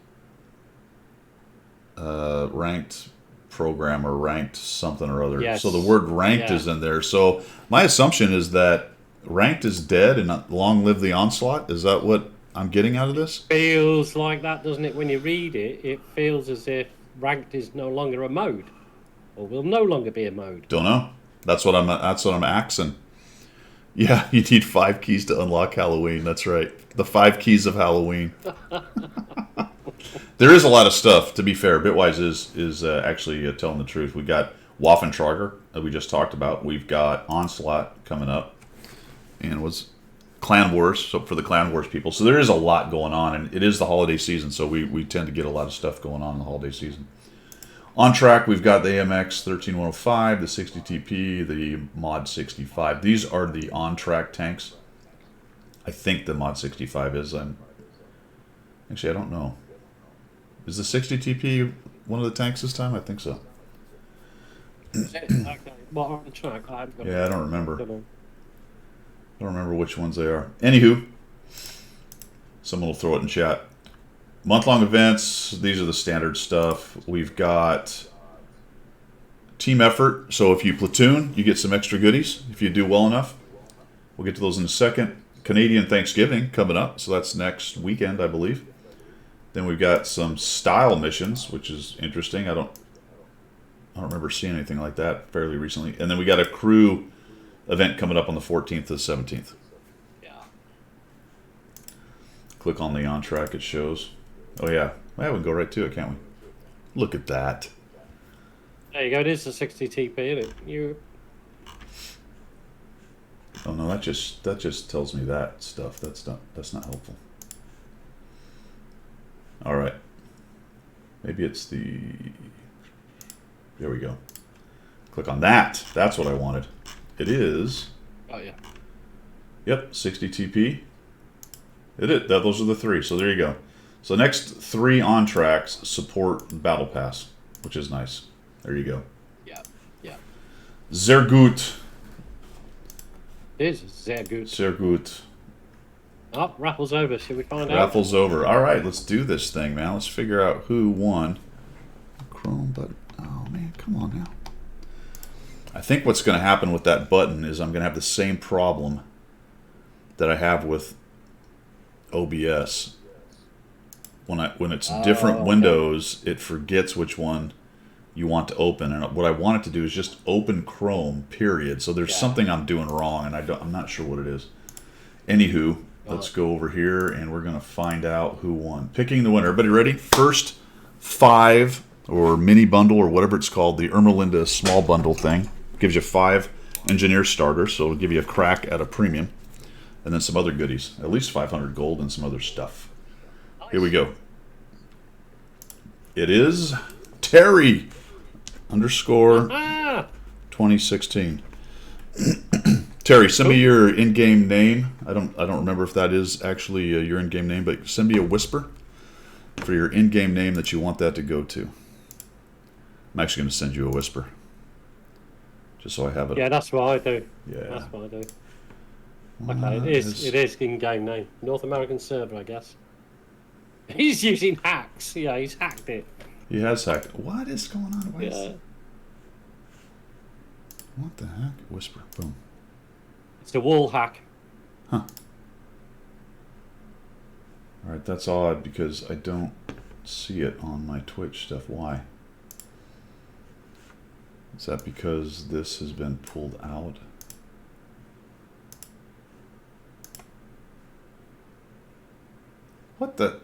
program or ranked something or other. Yes. So the word ranked Yeah. is in there. So my assumption is that ranked is dead and long live the onslaught. Is that what I'm getting out of this? Feels like that, doesn't it? When you read it, it feels as if ranked is no longer a mode, or will no longer be a mode. Don't know. That's what I'm axing. Yeah, you need 5 keys to unlock Halloween. That's right. The 5 keys of Halloween. There is a lot of stuff, to be fair. Bitwise is actually telling the truth. We got Waffentrager that we just talked about. We've got Onslaught coming up. And was Clan Wars, so for the Clan Wars people. So there is a lot going on, and it is the holiday season, so we tend to get a lot of stuff going on in the holiday season. On track, we've got the AMX 13105, the 60 TP, the Mod 65. These are the on-track tanks. I think the Mod 65 is. Actually, I don't know. Is the 60 TP one of the tanks this time? I think so. Okay. What on track? I haven't got Yeah, I don't remember. don't know. I don't remember which ones they are. Anywho, someone will throw it in chat. Month-long events, these are the standard stuff. We've got team effort. So if you platoon, you get some extra goodies if you do well enough. We'll get to those in a second. Canadian Thanksgiving coming up, so that's next weekend, I believe. Then we've got some style missions, which is interesting. I don't I don't remember seeing anything like that fairly recently. And then we got a crew event coming up on the 14th to the 17th. Yeah. Click on the on track, it shows. Oh, yeah. Well, we can go right to it, can't we? Look at that. There you go. It is a 60 TP, isn't it? You. Oh, no, that just tells me that stuff. That's not helpful. All right. Maybe it's the... There we go. Click on that. That's what I wanted. It is... Oh, yeah. Yep, 60 TP. Those are the three, so there you go. So the next 3 on tracks support Battle Pass, which is nice. There you go. Yeah. Yeah. Sehr gut. It is sehr gut. Sehr gut. Oh, raffle's over. Shall we find out? Raffle's over. All right, let's do this thing, man. Let's figure out who won. Chrome button. Oh, man, come on now. I think what's going to happen with that button is I'm going to have the same problem that I have with OBS. When it's different windows, it forgets which one you want to open. And what I want it to do is just open Chrome, period. So there's something I'm doing wrong, and I'm not sure what it is. Anywho, let's go over here, and we're going to find out who won. Picking the winner. Everybody ready? First 5, or mini bundle, or whatever it's called, the Ermelinda small bundle thing. Gives you 5 engineer starters, so it'll give you a crack at a premium. And then some other goodies. At least 500 gold and some other stuff. Here we go. It is Terry _ 2016. Terry, send me your in-game name. I don't remember if that is actually your in-game name, but send me a whisper for your in-game name that you want that to go to. I'm actually going to send you a whisper, just so I have it. Yeah, that's what I do. Yeah, that's what I do. Okay, it is in-game name. North American server, I guess. He's using hacks. Yeah, he's hacked it. He has hacked. What is going on? Yeah. What the heck? Whisper. Boom. It's the wall hack. Huh. Alright, that's odd because I don't see it on my Twitch stuff. Why? Is that because this has been pulled out? What the?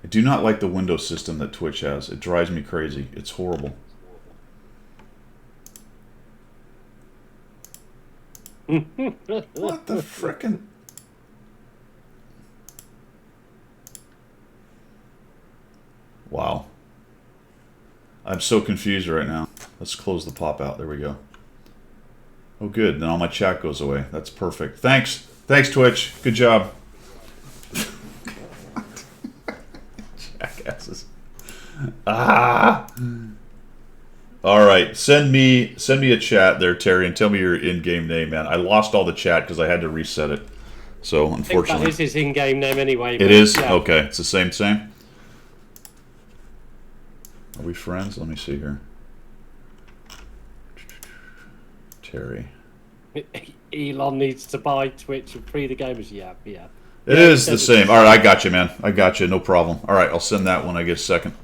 I do not like the window system that Twitch has. It drives me crazy. It's horrible. What the frickin'? Wow. I'm so confused right now. Let's close the pop out. There we go. Oh, good. Then all my chat goes away. That's perfect. Thanks. Thanks, Twitch. Good job. Jackasses. Ah. All right. Send me a chat there, Terry, and tell me your in-game name, man. I lost all the chat because I had to reset it. So, unfortunately. I think that is his in-game name anyway. It is? Yeah. Okay. It's the same? Are we friends? Let me see here. Terry. Elon needs to buy Twitch and free the gamers. Yeah. It is the same. All right, I got you, man. I got you. No problem. All right, I'll send that when I get a second.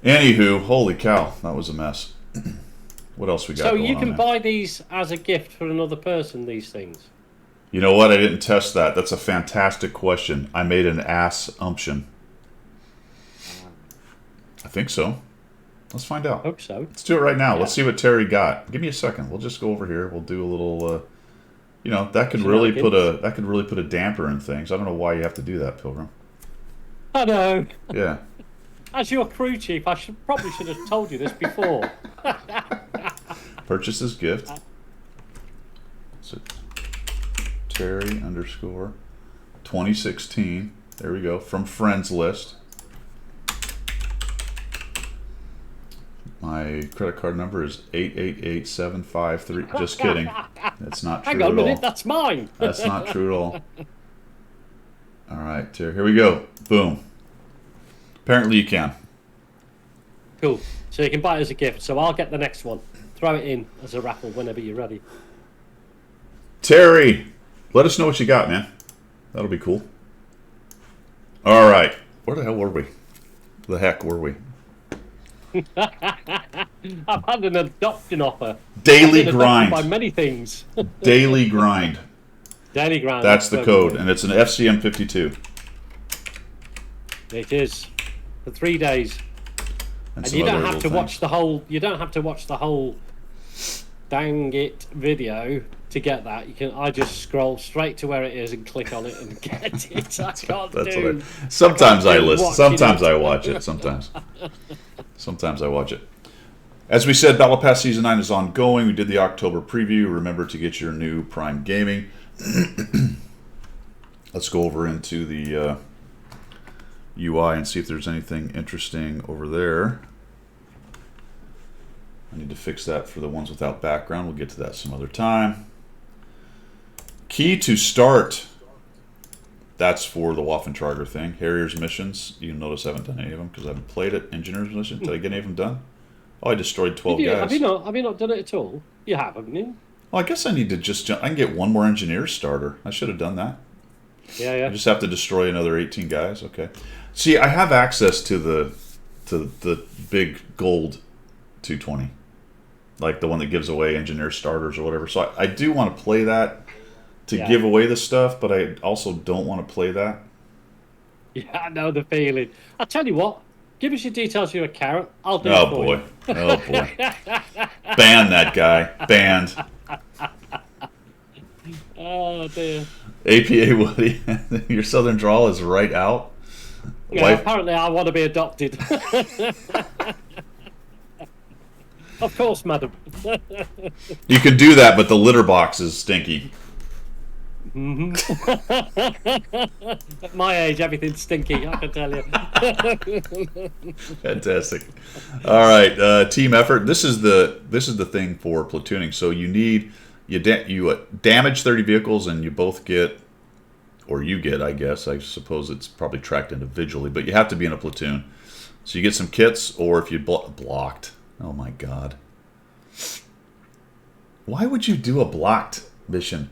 Anywho, holy cow, that was a mess. What else we got? So going you on can there? buy these as a gift for another person. These things. You know what? I didn't test that. That's a fantastic question. I made an assumption. I think so. Let's find out. Hope so. Let's do it right now. Yeah. Let's see what Terry got. Give me a second. We'll just go over here. We'll do a little. You know, that could really put a damper in things. I don't know why you have to do that, Pilgrim. I know. Yeah. As your crew chief, I probably should have told you this before. Purchase this gift. So, Terry _ 2016. There we go. From friends list. My credit card number is 888753. Just kidding. That's not true Hang on a at minute, all. that's mine. That's not true at all. All right, Terry. Here we go. Boom. Apparently you can. Cool. So you can buy it as a gift. So I'll get the next one. Throw it in as a raffle whenever you're ready. Terry, let us know what you got, man. That'll be cool. All right. Where the hell were we? the heck were we? I've had an adoption offer. Daily I've been adopted grind. by many things. Daily grind. Daily grind. That's the code, and it's an FCM 52. It is for 3 days, and you don't have to watch the whole. You don't have to watch the whole. Dang it! Video to get that. You can. I just scroll straight to where it is and click on it and get it. I can't do. Sometimes I listen. Sometimes it. I watch it. Sometimes I watch it. As we said, Battle Pass Season 9 is ongoing. We did the October preview. Remember to get your new Prime Gaming. Let's go over into the UI and see if there's anything interesting over there. I need to fix that for the ones without background. We'll get to that some other time. Key to start. That's for the Waffentrager thing. Harrier's missions. You notice I haven't done any of them because I haven't played it. Engineer's mission. Did I get any of them done? Oh, I destroyed 12 guys. Have you not done it at all? You have, haven't you? Well, I guess I need to just jump. I can get one more engineer starter. I should have done that. Yeah. I just have to destroy another 18 guys. Okay. See, I have access to the big gold 220. Like the one that gives away engineer starters or whatever. So I do want to play that to give away the stuff, but I also don't want to play that. Yeah, I know the feeling. I'll tell you what. Give us your details of your account. I'll do it for you. Oh, boy. Ban that guy. Banned. Oh, dear. APA Woody, your southern drawl is right out. Yeah, apparently I want to be adopted. Of course, madam. You can do that, but the litter box is stinky. At my age, everything's stinky, I can tell you. Fantastic. All right, team effort. This is the thing for platooning. So you damage 30 vehicles, and you both get, or you get, I guess. I suppose it's probably tracked individually, but you have to be in a platoon. So you get some kits, or if you blocked. Oh my God. Why would you do a blocked mission?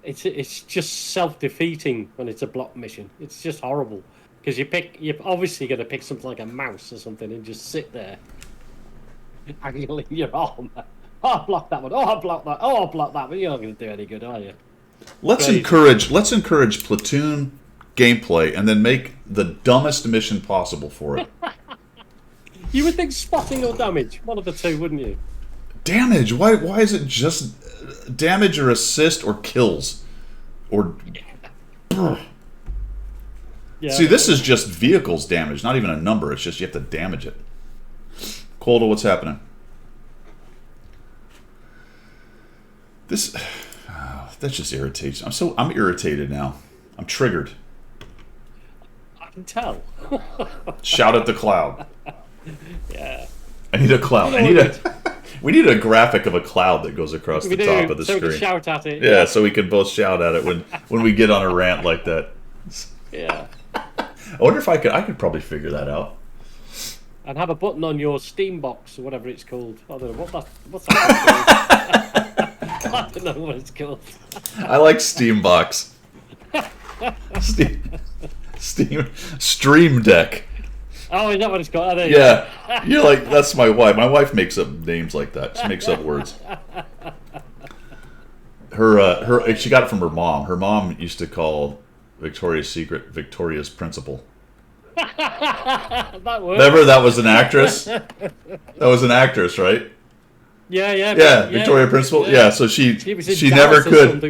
It's just self-defeating when it's a block mission. It's just horrible because you're obviously going to pick something like a mouse or something and just sit there, angling your arm. Oh, I blocked that one. Oh, I blocked that. Oh, I blocked that. But you're not going to do any good, are you? Let's encourage platoon gameplay and then make the dumbest mission possible for it. You would think spotting or damage, one of the two, wouldn't you? Damage. Why is it just damage or assist or kills? Or Yeah. See, this is just vehicles damage, not even a number. It's just you have to damage it. Colda, what's happening? This that just irritates. I'm irritated now. I'm triggered. I can tell. Shout at the cloud. Yeah. I need a cloud. We need a graphic of a cloud that goes across the top of the screen. So we can shout at it. Yeah, so we can both shout at it when we get on a rant like that. Yeah. I wonder if I could probably figure that out. And have a button on your Steam box or whatever it's called. I don't know what's that called? I don't know what it's called. I like Steambox. Stream Deck. Oh, is that what it's called? Oh, Yeah. You're like, that's my wife. My wife makes up names like that. She makes up words. She got it from her mom. Her mom used to call Victoria's Secret Victoria's Principal. That works. Remember, that was an actress? That was an actress, right? Yeah, Victoria Principal. Yeah, so she never could.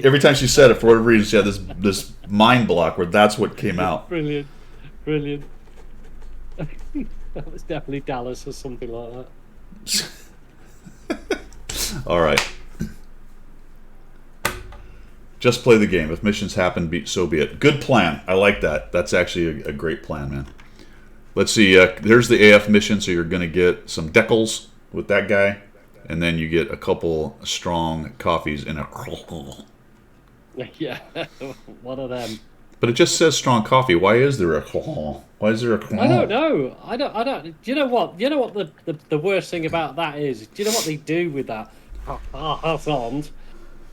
Every time she said it, for whatever reason, she had this mind block where that's what came out. Brilliant. That was definitely Dallas or something like that. All right. Just play the game. If missions happen, so be it. Good plan. I like that. That's actually a great plan, man. Let's see. There's the AF mission, so you're going to get some decals with that guy, and then you get a couple strong coffees in a... Yeah, one of them. But it just says strong coffee. Why is there a... Why is there a... I don't know. I don't. Do you know what? You know what the worst thing about that is? Do you know what they do with that?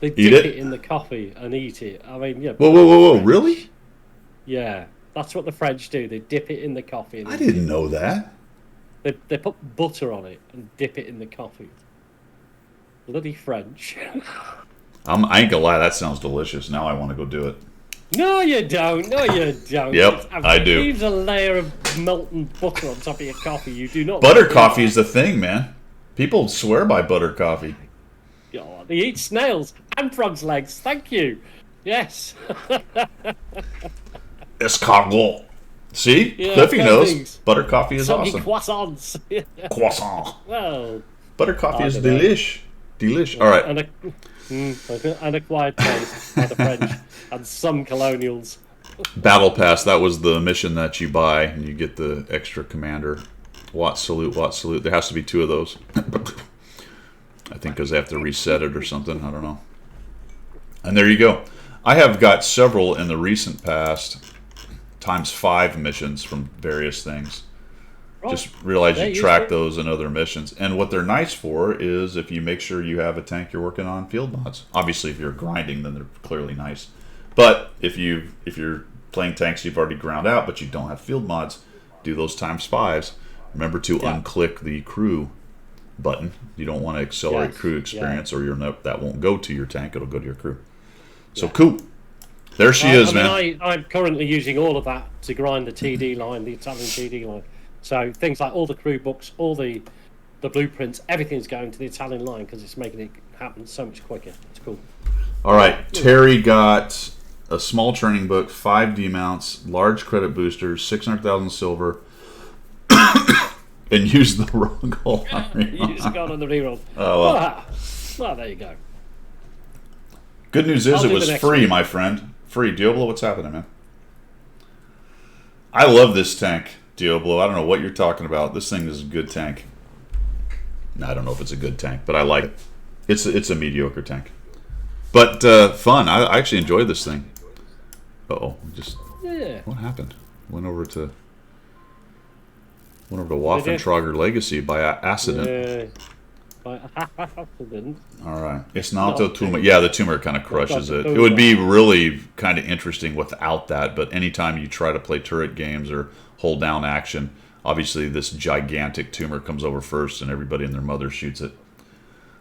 They dip it in the coffee and eat it. I mean, yeah. Whoa! Really? Yeah. That's what the French do. They dip it in the coffee. I didn't know that. They put butter on it and dip it in the coffee. Bloody French. I ain't gonna lie, that sounds delicious. Now I want to go do it. No, you don't. No, you don't. Yep, I do. Leaves a layer of molten butter on top of your coffee. You do not. Butter coffee is the thing, man. People swear by butter coffee. Oh, they eat snails and frogs' legs. Thank you. Yes. Escargot. See? Yeah, Cliffy knows. things. Butter coffee is Soggy awesome. croissants. Croissant. Well, Butter coffee I is don't know. delish. Delish. All right. and a quiet taste by the French and some colonials. Battle Pass, that was the mission that you buy, and you get the extra commander. Watt salute, Watt salute. There has to be 2 of those. I think because they have to reset it or something. I don't know. And there you go. I have got several in the recent past ×5 missions from various things. Right. Just realize Yeah, you useful. track those in other missions. And what they're nice for is if you make sure you have a tank you're working on field mods. Obviously, if you're grinding, then they're clearly nice. But if you're playing tanks you've already ground out, but you don't have field mods, do those ×5s. Remember to unclick the crew button. You don't want to accelerate Yes. crew experience, Yeah. or that won't go to your tank. It'll go to your crew. So cool. There she is, man. I'm currently using all of that to grind the TD line, the Italian TD line. So things like all the crew books, all the blueprints, everything's going to the Italian line because it's making it happen so much quicker. It's cool. All right, Terry got a small training book, 5 demounts, large credit boosters, 600,000 silver, and used the wrong hole. You just got on the reroll. Oh, well. Well, there you go. Good news is I'll it do was the next free, one. my friend. Free. Diablo, what's happening, man? I love this tank, Diablo. I don't know what you're talking about. This thing is a good tank. I don't know if it's a good tank, but I like it. It's a mediocre tank. But fun. I actually enjoyed this thing. Uh-oh. Yeah. What happened? Went over to Waffentrager Legacy by accident. By accident. All right. It's not the tumor. Yeah, the tumor kind of crushes got it. the It would be really kind of interesting without that, but anytime you try to play turret games or hold down action, obviously this gigantic tumor comes over first and everybody and their mother shoots it.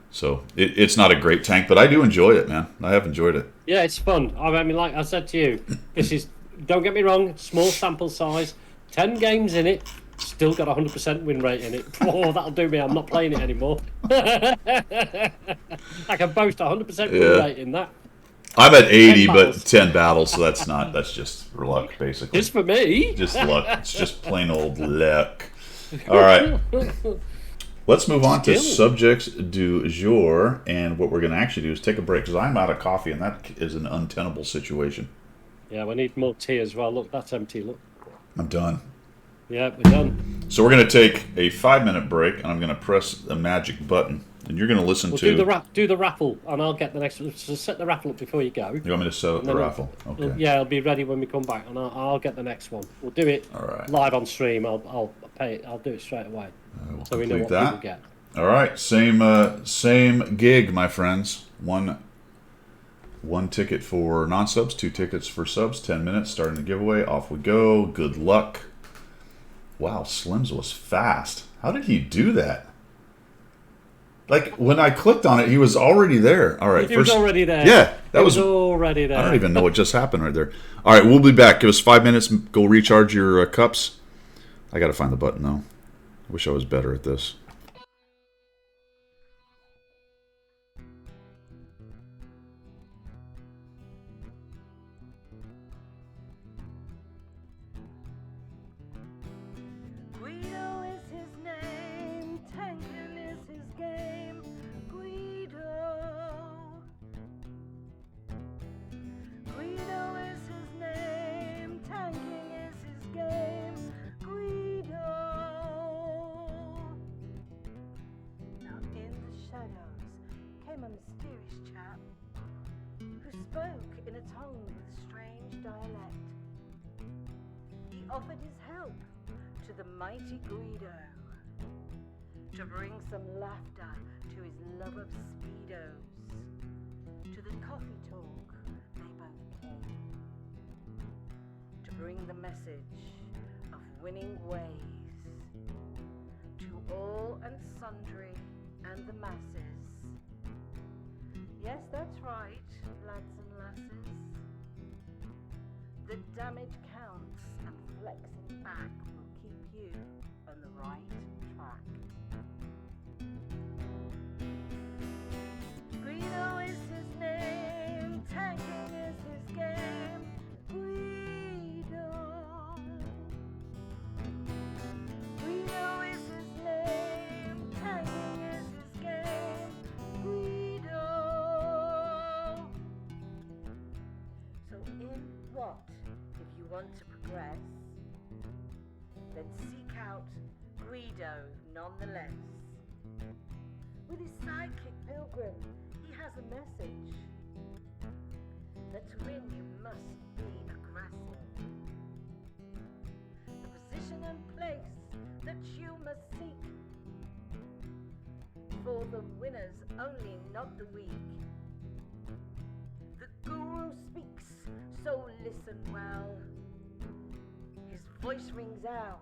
So it's not a great tank, but I do enjoy it, man. I have enjoyed it. Yeah, it's fun. I mean, like I said to you, this is, don't get me wrong, small sample size, 10 games in it, still got 100% win rate in it. Oh, that'll do me. I'm not playing it anymore. I can boast 100% win rate in that. I'm at 80, 10 but battles. 10 battles, so that's just luck, basically. Just for me. Just luck. It's just plain old luck. All right. Let's move on to subjects du jour, and what we're going to actually do is take a break, because I'm out of coffee, and that is an untenable situation. Yeah, we need more tea as well. Look, that's empty. Look. I'm done. Yeah, we're done. So we're going to take a 5-minute break, and I'm going to press a magic button, and you're going to listen We'll to... do the raffle, and I'll get the next one. So set the raffle up before you go. You want me to set up the raffle? Okay. Yeah, it'll be ready when we come back, and I'll get the next one. We'll do it All right. live on stream. I'll pay it. I'll do it straight away, We'll so we know complete what that. people get. All right, same gig, my friends. One ticket for non-subs, 2 tickets for subs. 10 minutes, starting the giveaway. Off we go. Good luck. Wow, Slims was fast. How did he do that? Like when I clicked on it, he was already there. All right, He was already there. Yeah, that He was. already there. I don't even know what just happened right there. All right, we'll be back. Give us 5 minutes. Go recharge your cups. I got to find the button though. I wish I was better at this. Guido is his name, tanking is his game. Guido. Guido is his name, tanking is his game. Guido. Now in the shadows came a mysterious chap who spoke in a tongue with strange dialect. He offered his help to the mighty Guido to bring some laughter to his love of speedos. To the coffee talk they both came, to bring the message of winning ways to all and sundry and the masses. Yes, that's right, lads and lasses. The damage counts, and flexing back will keep you on the right track. Guido is his name, tanking is his game. Guido. Guido is his name, tanking is his game. Guido. So in what, if you want to progress, then seek out Guido nonetheless. With his sidekick Pilgrim, he has a message that to win you must be aggressive. The position and place that you must seek for the winners only, not the weak. The guru speaks, so listen well. His voice rings out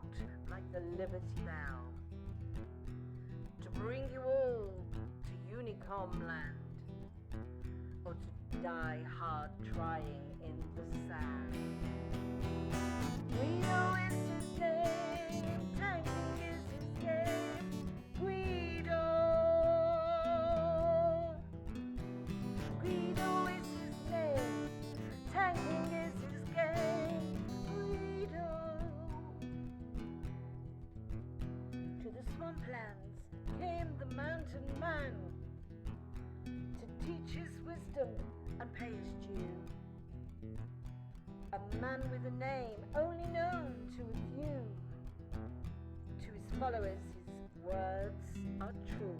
like the Liberty Bell to bring you all to Unicom land, or to die hard trying in the sand. Guido is his name, tanking is his game. Guido. Guido is his name, tanking is his game. Guido. To the swamplands came the mountain man to teach his wisdom and pay his due. A man with a name only known to a few. To his followers his words are true.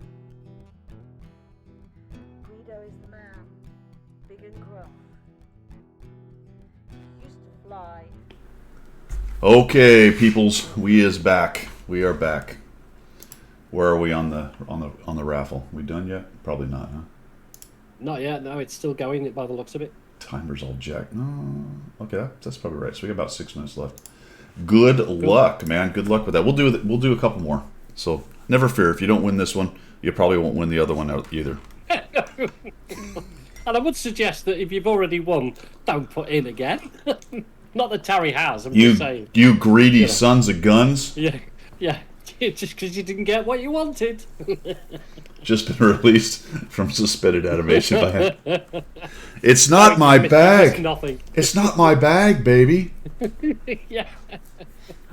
Guido is the man, big and gruff. He used to fly. Okay, peoples, we is back. We are back. Where are we on the raffle? We done yet? Probably not, huh? Not yet. No, it's still going by the looks of it. Timer's all jacked. No, okay, that's probably right. So we got about 6 minutes left. Good luck, man. Good luck with that. We'll do a couple more. So never fear. If you don't win this one, you probably won't win the other one out either. And I would suggest that if you've already won, don't put in again. Not that Terry has. I'm You just saying. you greedy sons of guns. Yeah, yeah. Just because you didn't get what you wanted. Just been released from suspended animation by him. It's not my It's bag. nothing. It's not my bag, baby. Yeah.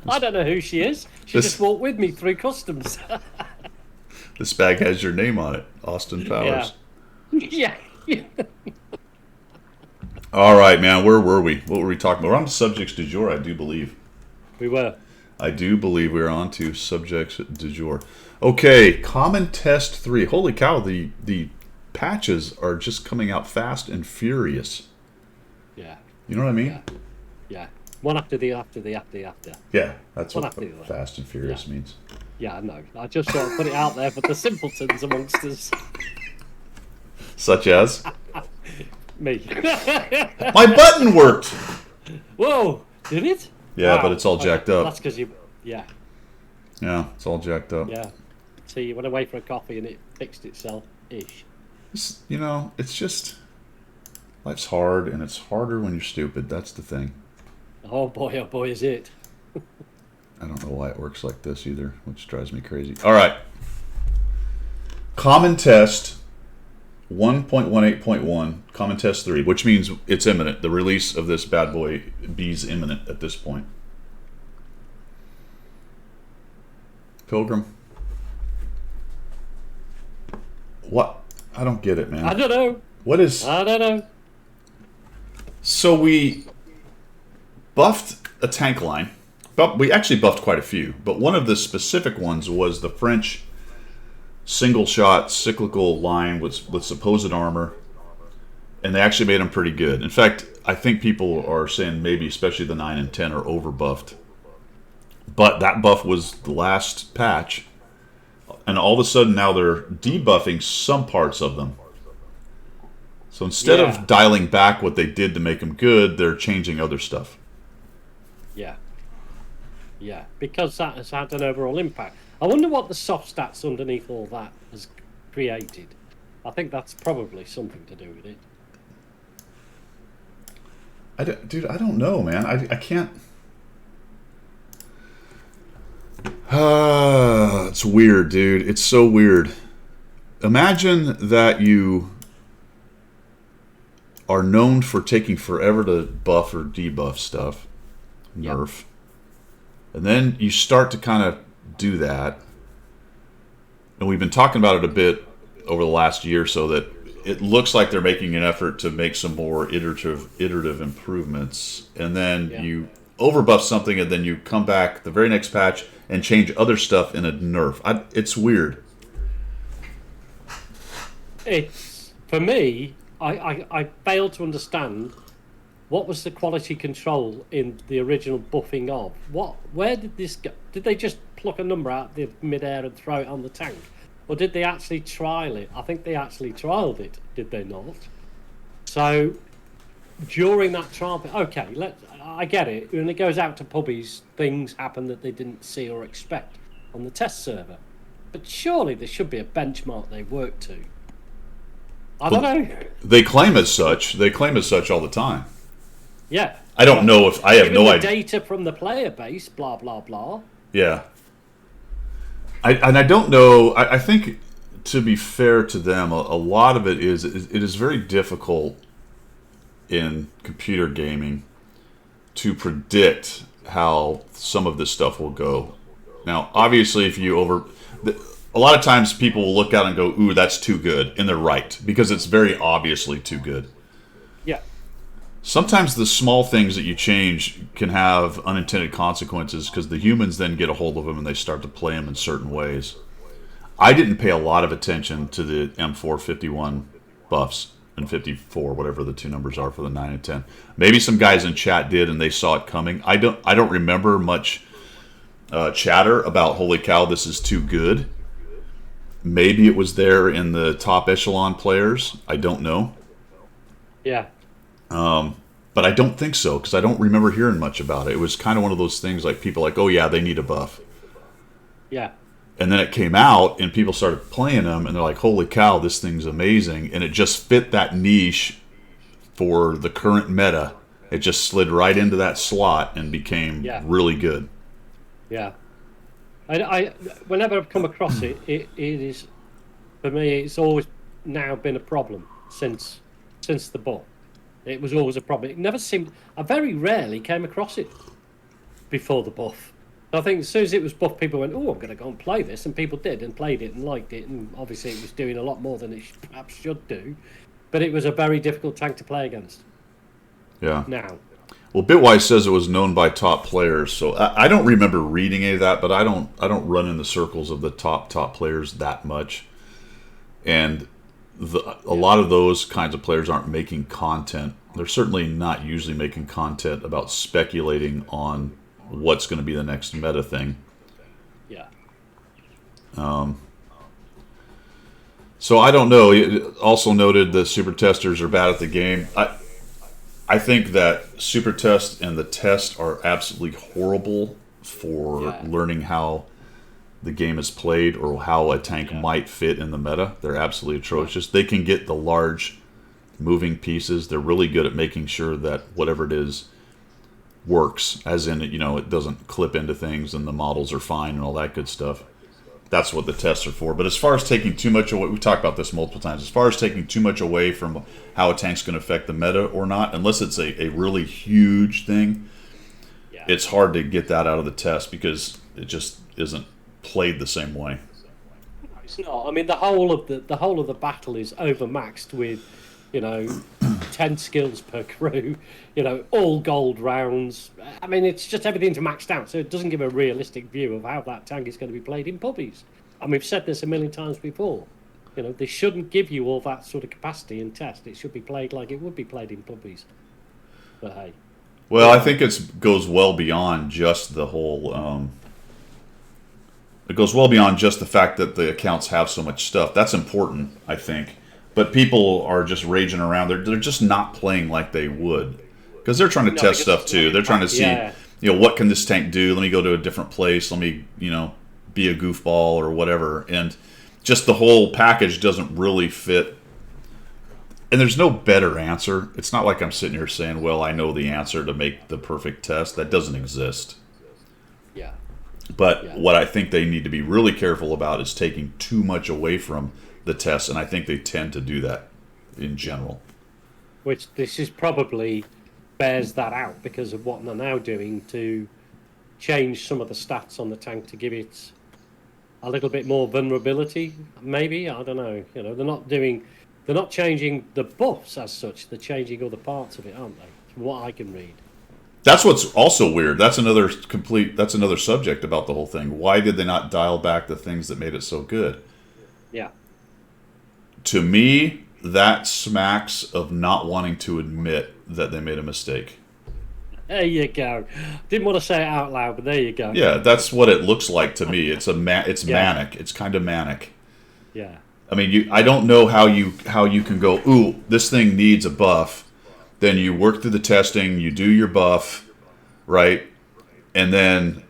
I don't know who she is. She This- just walked with me through customs. This bag has your name on it, Austin Powers. Yeah. All right, man. Where were we? What were we talking about? We're on to subjects du jour, I do believe. We were. I do believe we're on to subjects du jour. Okay, Common Test 3. Holy cow, the patches are just coming out fast and furious. Yeah. You know what I mean? Yeah. Yeah. One after the after. Yeah, that's Well, what I feel that. fast and furious Yeah. means. Yeah, I know. I just thought I'd put it out there for the simpletons amongst us. Such as? Me. My button worked! Whoa! Did it? Yeah, Wow. but it's all jacked up. That's because you. Yeah. Yeah, it's all jacked up. Yeah. So you went away for a coffee and it fixed itself ish. You know, it's just... Life's hard, and it's harder when you're stupid. That's the thing. Oh boy, is it. I don't know why it works like this either, which drives me crazy. All right. Common Test 1.18.1, Common Test 3, which means it's imminent. The release of this bad boy B's imminent at this point. Pilgrim. What? I don't get it, man. I don't know. What is... I don't know. So we buffed a tank line. But we actually buffed quite a few. But one of the specific ones was the French single-shot cyclical line with supposed armor. And they actually made them pretty good. In fact, I think people are saying maybe especially the 9 and 10 are over-buffed. But that buff was the last patch. And all of a sudden now they're debuffing some parts of them. So instead Yeah. of dialing back what they did to make them good, they're changing other stuff. Yeah. Yeah, because that has had an overall impact. I wonder what the soft stats underneath all that has created. I think that's probably something to do with it. Dude, I don't know, man. I can't. It's weird, dude. It's so weird. Imagine that you are known for taking forever to buff or debuff stuff, nerf, and then you start to kind of do that. And we've been talking about it a bit over the last year, so that it looks like they're making an effort to make some more iterative improvements, and then you overbuff something, and then you come back the very next patch and change other stuff in a nerf. It's weird. It's, for me, I fail to understand what was the quality control in the original buffing of. Where did this go? Did they just pluck a number out of mid-air and throw it on the tank? Or did they actually trial it? I think they actually trialed it, did they not? So, during that trial, okay, I get it. When it goes out to pubbies, things happen that they didn't see or expect on the test server. But surely there should be a benchmark they work to. I don't know. They claim as such. They claim as such all the time. Yeah. I don't know if I have Given no the idea. Data from the player base, blah blah blah. Yeah. I don't know. I think, to be fair to them, a lot of it is very difficult in computer gaming to predict how some of this stuff will go. Now, obviously, if you a lot of times people will look out and go, "Ooh, that's too good," and they're right, because it's very obviously too good. Yeah. Sometimes the small things that you change can have unintended consequences, because the humans then get a hold of them and they start to play them in certain ways. I didn't pay a lot of attention to the M4 51 buffs and 54, whatever the two numbers are for the 9 and 10. Maybe some guys in chat did and they saw it coming. I don't remember much chatter about, holy cow, this is too good. Maybe it was there in the top echelon players. I don't know. Yeah. But I don't think so, because I don't remember hearing much about it. It was kind of one of those things like people like, oh yeah, they need a buff. Yeah. And then it came out and people started playing them and they're like, holy cow, this thing's amazing. And it just fit that niche for the current meta. It just slid right into that slot and became really good. Yeah. I whenever I've come across it is, for me, it's always now been a problem since the buff. It was always a problem. It never seemed... I very rarely came across it before the buff. I think as soon as it was buff, people went, oh, I'm going to go and play this. And people did and played it and liked it. And obviously it was doing a lot more than it perhaps should do. But it was a very difficult tank to play against. Yeah. Now. Well, Bitwise says it was known by top players. So I don't remember reading any of that, but I don't run in the circles of the top players that much. And... a lot of those kinds of players aren't making content. They're certainly not usually making content about speculating on what's going to be the next meta thing. Yeah. So I don't know. It also noted that super testers are bad at the game. I think that super test and the test are absolutely horrible for learning how the game is played or how a tank might fit in the meta. They're absolutely atrocious. They can get the large moving pieces. They're really good at making sure that whatever it is works, as in, it doesn't clip into things and the models are fine and all that good stuff. That's what the tests are for. But as far as taking too much away, we've talked about this multiple times, as far as taking too much away from how a tank's going to affect the meta or not, unless it's a really huge thing, it's hard to get that out of the test because it just isn't played the same way. It's not. I mean, the whole of the battle is overmaxed with, 10 skills per crew, all gold rounds. I mean, it's just everything's maxed out, so it doesn't give a realistic view of how that tank is going to be played in pubbies. And we've said this a million times before. They shouldn't give you all that sort of capacity in test. It should be played like it would be played in pubbies. But hey. Well, I think it goes well beyond just the whole... it goes well beyond just the fact that the accounts have so much stuff. That's important, I think. But people are just raging around. They're just not playing like they would. Because they're trying to test stuff too. They're trying to see, what can this tank do? Let me go to a different place. Let me, be a goofball or whatever. And just the whole package doesn't really fit. And there's no better answer. It's not like I'm sitting here saying, well, I know the answer to make the perfect test. That doesn't exist. Yeah. But what I think they need to be really careful about is taking too much away from the test, and I think they tend to do that in general. Which this is probably bears that out because of what they're now doing to change some of the stats on the tank to give it a little bit more vulnerability, maybe. I don't know. They're not changing the buffs as such. They're changing other parts of it, aren't they? From what I can read. That's what's also weird. That's another subject about the whole thing. Why did they not dial back the things that made it so good? Yeah. To me, that smacks of not wanting to admit that they made a mistake. There you go. Didn't want to say it out loud, but there you go. Yeah, that's what it looks like to me. It's manic. It's kind of manic. Yeah. I mean, I don't know how you can go, ooh, this thing needs a buff. Then you work through the testing, you do your buff, right? And then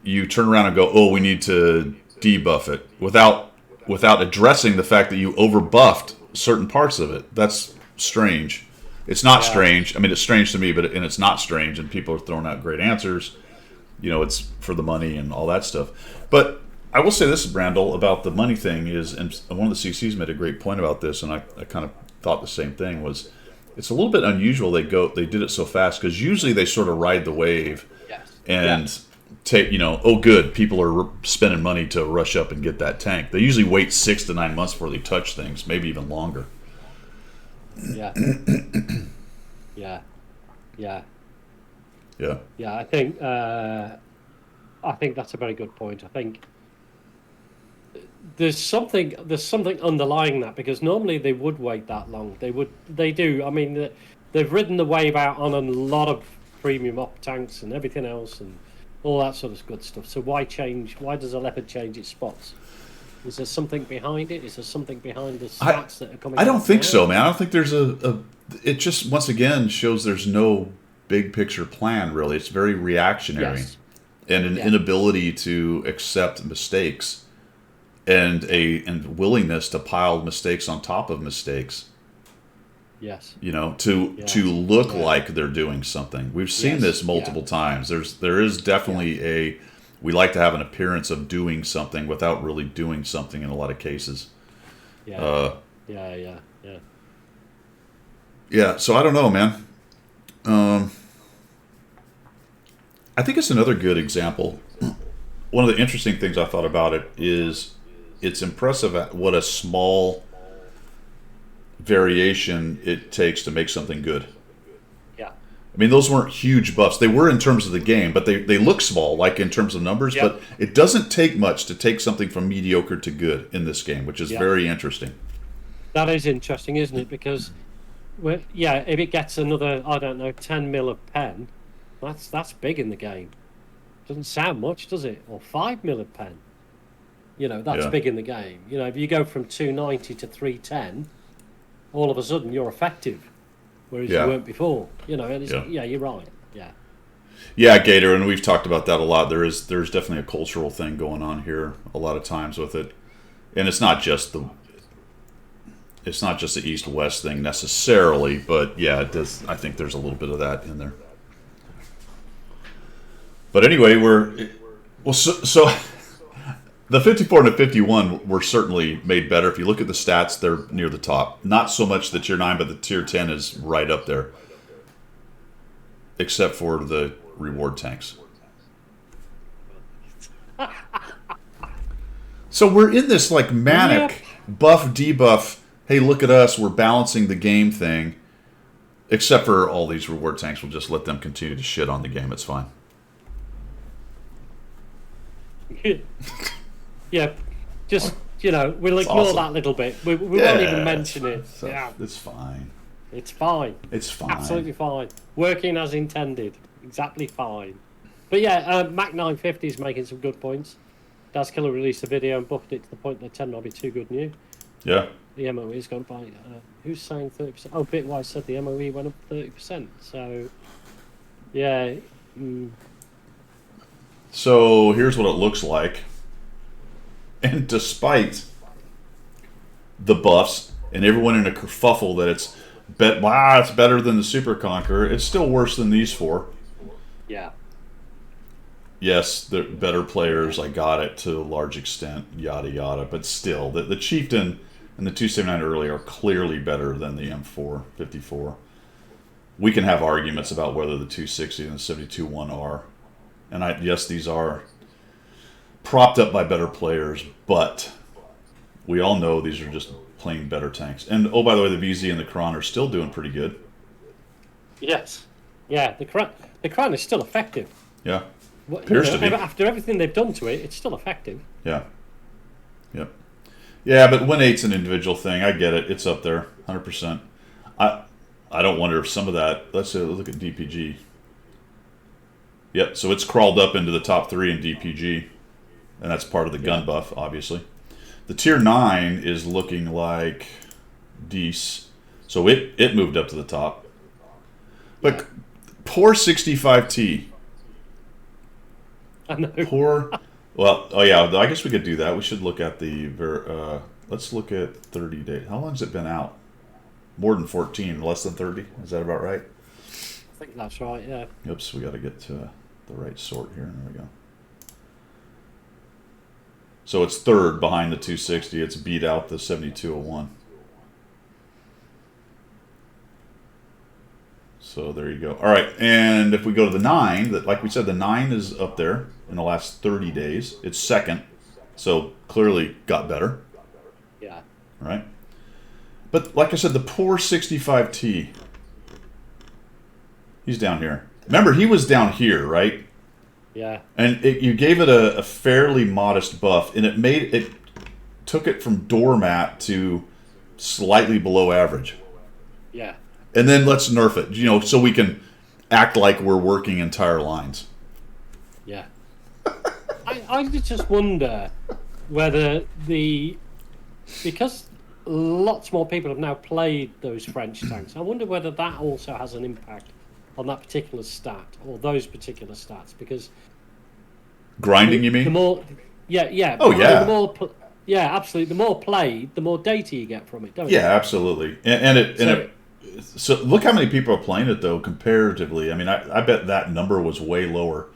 you turn around and go, oh, we need to debuff it without addressing the fact that you overbuffed certain parts of it. That's strange. It's not strange. I mean, it's strange to me, but it's not strange, and people are throwing out great answers. It's for the money and all that stuff. But I will say this, Brandel, about the money thing is, and one of the CCs made a great point about this, and I kind of thought the same thing, was it's a little bit unusual they did it so fast, because usually they sort of ride the wave and take, oh good, people are spending money to rush up and get that tank. They usually wait 6 to 9 months before they touch things, maybe even longer. Yeah. Yeah. I think that's a very good point. I think there's something underlying that, because normally they would wait that long. They do. I mean, they've ridden the wave out on a lot of premium op tanks and everything else and all that sort of good stuff. So why change? Why does a Leopard change its spots? Is there something behind it? Is there something behind the stats that are coming? I don't think so, man. I don't think there's it just, once again, shows there's no big picture plan, really. It's very reactionary. Yes. And an inability to accept mistakes, and willingness to pile mistakes on top of mistakes. Yes. To look like they're doing something. We've seen this multiple times. There is definitely we like to have an appearance of doing something without really doing something in a lot of cases. Yeah. Yeah, so I don't know, man. I think it's another good example. One of the interesting things I thought about it is it's impressive at what a small variation it takes to make something good. Yeah. I mean, those weren't huge buffs. They were in terms of the game, but they look small, like in terms of numbers. Yeah. But it doesn't take much to take something from mediocre to good in this game, which is very interesting. That is interesting, isn't it? Because, if it gets another, 10 mil of pen, that's big in the game. Doesn't sound much, does it? Or 5 mil of pen. That's big in the game. If you go from 290 to 310, all of a sudden you're effective, whereas you weren't before. And it's, you're right. Yeah, Gator, and we've talked about that a lot. There's definitely a cultural thing going on here a lot of times with it, and it's not just the East-West thing necessarily, but yeah, it does. I think there's a little bit of that in there. But anyway, so the 54 and the 51 were certainly made better. If you look at the stats, they're near the top. Not so much the tier 9, but the tier 10 is right up there, except for the reward tanks. So we're in this like manic buff debuff. Hey, look at us, we're balancing the game thing. Except for all these reward tanks, we'll just let them continue to shit on the game. It's fine. Yeah, just we'll ignore awesome. that little bit. We won't even mention it. It's fine. It's fine. It's fine. Absolutely fine. Working as intended. Exactly fine. But Mac 950 is making some good points. Daz Killer released a video and buffed it to the point that 10 might be too good new. Yeah. The MOE's gone by. Who's saying 30%? Oh, Bitwise said the MOE went up 30%. So, yeah. So here's what it looks like. And despite the buffs and everyone in a kerfuffle that it's better than the Super Conqueror, it's still worse than these four. Yeah. Yes, they're better players. I got it to a large extent, yada yada. But still, the Chieftain and the 279 early are clearly better than the M454. We can have arguments about whether the 260 and the 72-1 are. And yes, these are propped up by better players, but we all know these are just plain better tanks. And, oh, by the way, the VZ and the Kron are still doing pretty good. Yes. Yeah, the Crown is still effective. Yeah. Well, Appears to be. After everything they've done to it, it's still effective. Yeah. Yep. Yeah, but win 8's an individual thing. I get it. It's up there, 100%. I don't wonder if some of that... Let's look at DPG. Yep, so it's crawled up into the top 3 in DPG. And that's part of the gun buff, obviously. The Tier 9 is looking like Dece. So it moved up to the top. But poor 65T. I know. Poor... Well, oh yeah, I guess we could do that. We should look at the... let's look at 30 days. How long has it been out? More than 14, less than 30? Is that about right? I think that's right, yeah. Oops, we got to get to the right sort here. There we go. So it's third behind the 260. It's beat out the 7201. So there you go. All right, and if we go to the 9, that like we said, the 9 is up there in the last 30 days. It's second, so clearly got better. Yeah. Right? But like I said, the poor 65T. He's down here. Remember, he was down here, right? Yeah. And you gave it a fairly modest buff, and it took it from doormat to slightly below average. Yeah. And then let's nerf it, so we can act like we're working entire lines. Yeah. I just wonder whether because lots more people have now played those French tanks, I wonder whether that also has an impact on that particular stat or those particular stats, because grinding, you mean? The more, yeah. Oh yeah. The more, yeah, absolutely. The more played, the more data you get from it, don't Yeah, you? absolutely. So look how many people are playing it though comparatively. I mean, I bet that number was way lower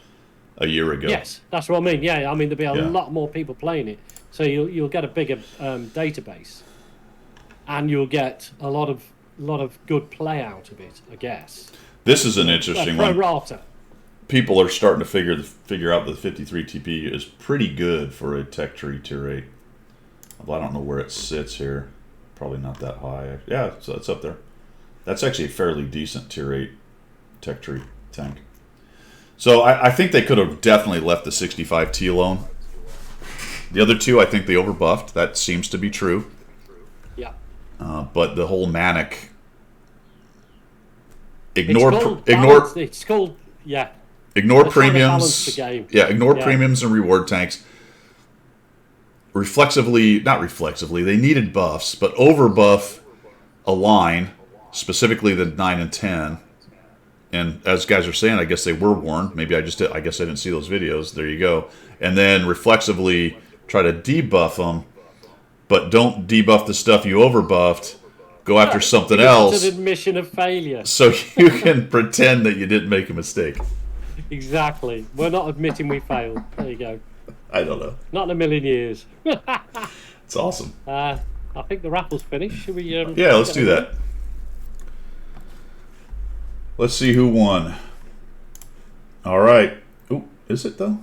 a year ago. Yes, that's what I mean. Yeah, I mean there'll be a lot more people playing it, so you'll get a bigger database, and you'll get a lot of good play out of it, I guess. This is an interesting one. Pro rata. People are starting to figure out that the 53 TP is pretty good for a tech tree tier 8. Well, I don't know where it sits here. Probably not that high. Yeah, so it's up there. That's actually a fairly decent tier 8 tech tree tank. So I think they could have definitely left the 65T alone. The other two, I think they overbuffed. That seems to be true. Yeah. But the whole Manic... Ignore premiums. Yeah, ignore premiums and reward tanks. Not reflexively, they needed buffs, but overbuff a line, specifically the 9 and 10. And as guys are saying, I guess they were warned. Maybe I guess I didn't see those videos. There you go. And then reflexively try to debuff them, but don't debuff the stuff you overbuffed. Go after something else. It's an admission of failure. So you can pretend that you didn't make a mistake. Exactly. We're not admitting we failed. There you go. I don't know. Not in a million years. It's awesome. I think the raffle's finished. Should we? Yeah, let's do that. Let's see who won. All right. Ooh, is it though?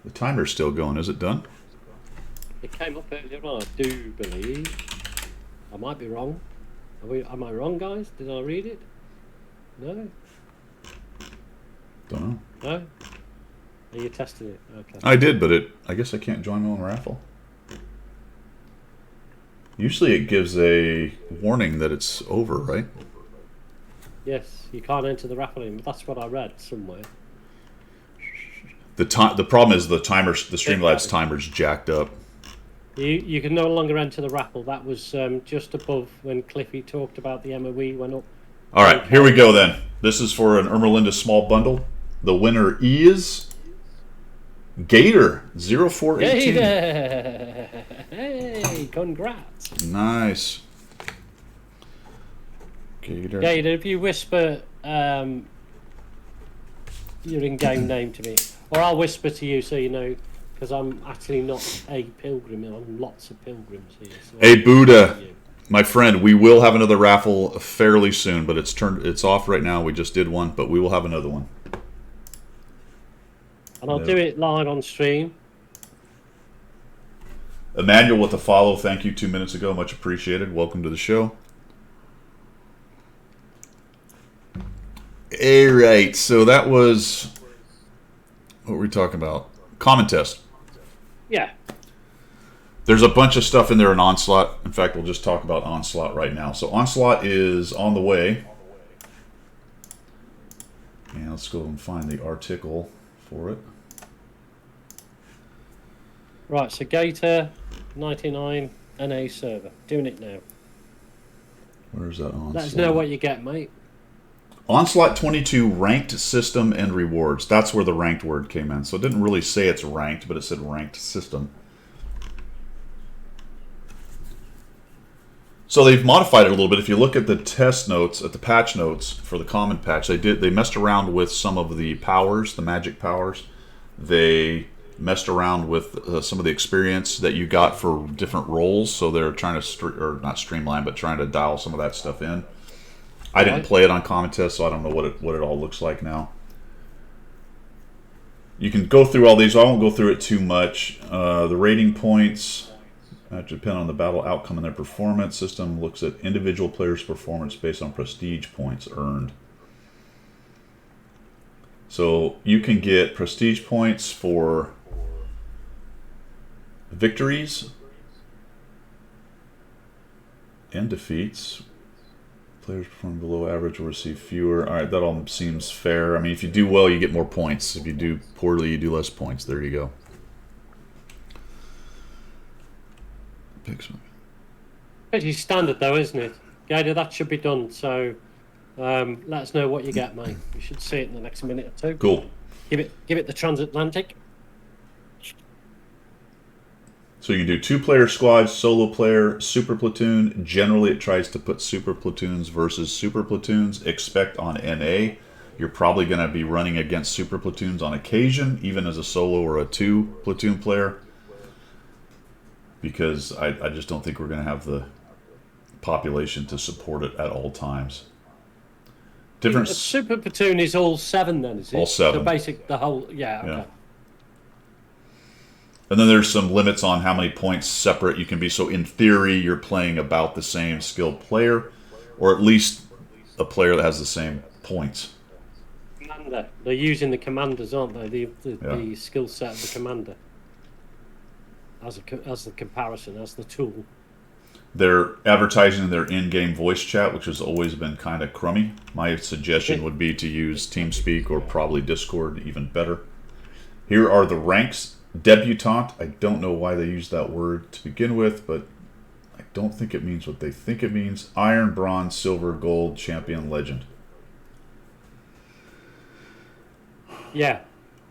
The timer's still going. Is it done? It came up earlier on, I do believe. I might be wrong. Am I wrong, guys? Did I read it? No? Don't know. No? Are you testing it? Okay. I did, but I guess I can't join my own raffle. Usually it gives a warning that it's over, right? Yes, you can't enter the raffle in, but that's what I read somewhere. The problem is the Streamlabs timer's jacked up. You can no longer enter the raffle. That was just above when Cliffy talked about the MOE went up. All right, here we go then. This is for an Ermelinda small bundle. The winner is Gator 0418. Gator! Hey, congrats. Nice. Gator. Gator, if you whisper your in-game name to me, or I'll whisper to you so you know, because I'm actually not a pilgrim. I'm lots of pilgrims here. So Hey, Buddha. My friend, we will have another raffle fairly soon, but it's off right now. We just did one, but we will have another one. And I'll do it live on stream. Emmanuel with a follow. Thank you 2 minutes ago. Much appreciated. Welcome to the show. All right. So that was... What were we talking about? Common test. Yeah. There's a bunch of stuff in there in Onslaught. In fact, we'll just talk about Onslaught right now. So Onslaught is on the way. And let's go and find the article for it. Right, so Gator 99 NA server. Doing it now. Where's that Onslaught? Let us know what you get, mate. Onslaught 22 ranked system and rewards. That's where the ranked word came in. So it didn't really say it's ranked, but it said ranked system. So they've modified it a little bit. If you look at the test notes, at the patch notes for the common patch, they messed around with some of the powers, the magic powers. They messed around with some of the experience that you got for different roles. So they're trying to, not streamline, but trying to dial some of that stuff in. I didn't play it on common test, so I don't know what it all looks like now. You can go through all these. I won't go through it too much. The rating points depend on the battle outcome and their performance. System looks at individual players' performance based on prestige points earned. So you can get prestige points for victories and defeats. Players performing below average will receive fewer. All right, that all seems fair. I mean, if you do well, you get more points. If you do poorly, you do less points. There you go. Pretty standard though, isn't it? Gator, that should be done. So let us know what you get, mate. We should see it in the next minute or two. Cool. Give it the transatlantic. So you can do 2-player squads, solo player, super platoon. Generally, it tries to put super platoons versus super platoons. Expect on NA, you're probably going to be running against super platoons on occasion, even as a solo or a 2-platoon player. Because I just don't think we're going to have the population to support it at all times. Different Super platoon is all 7 then, is it? All 7. The basic, the whole, yeah. Okay. And then there's some limits on how many points separate you can be. So in theory, you're playing about the same skilled player, or at least a player that has the same points. Commander. They're using the commanders, aren't they? The skill set of the commander. As the comparison, as the tool. They're advertising their in-game voice chat, which has always been kind of crummy. My suggestion would be to use TeamSpeak or probably Discord, even better. Here are the ranks. Debutante, I don't know why they use that word to begin with, but I don't think it means what they think it means. Iron, bronze, silver, gold, champion, legend. Yeah.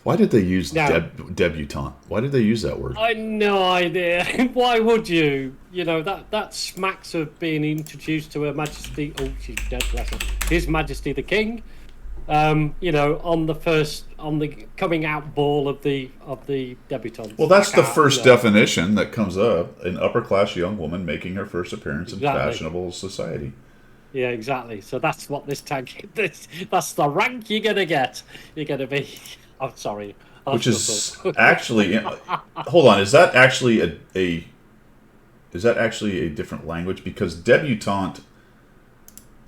Why did they use debutante? Why did they use that word? I have no idea. Why would you? You know, that smacks of being introduced to Her Majesty. Oh, she's dead, bless her. His Majesty the King. You know, on the coming out ball of the debutantes. Well, that's the first definition that comes up: an upper-class young woman making her first appearance in fashionable society. Yeah, exactly. So that's what this tag. That's the rank you're gonna get. You're gonna be. I'm sorry. Which is actually, hold on. Is that actually a different language? Because debutante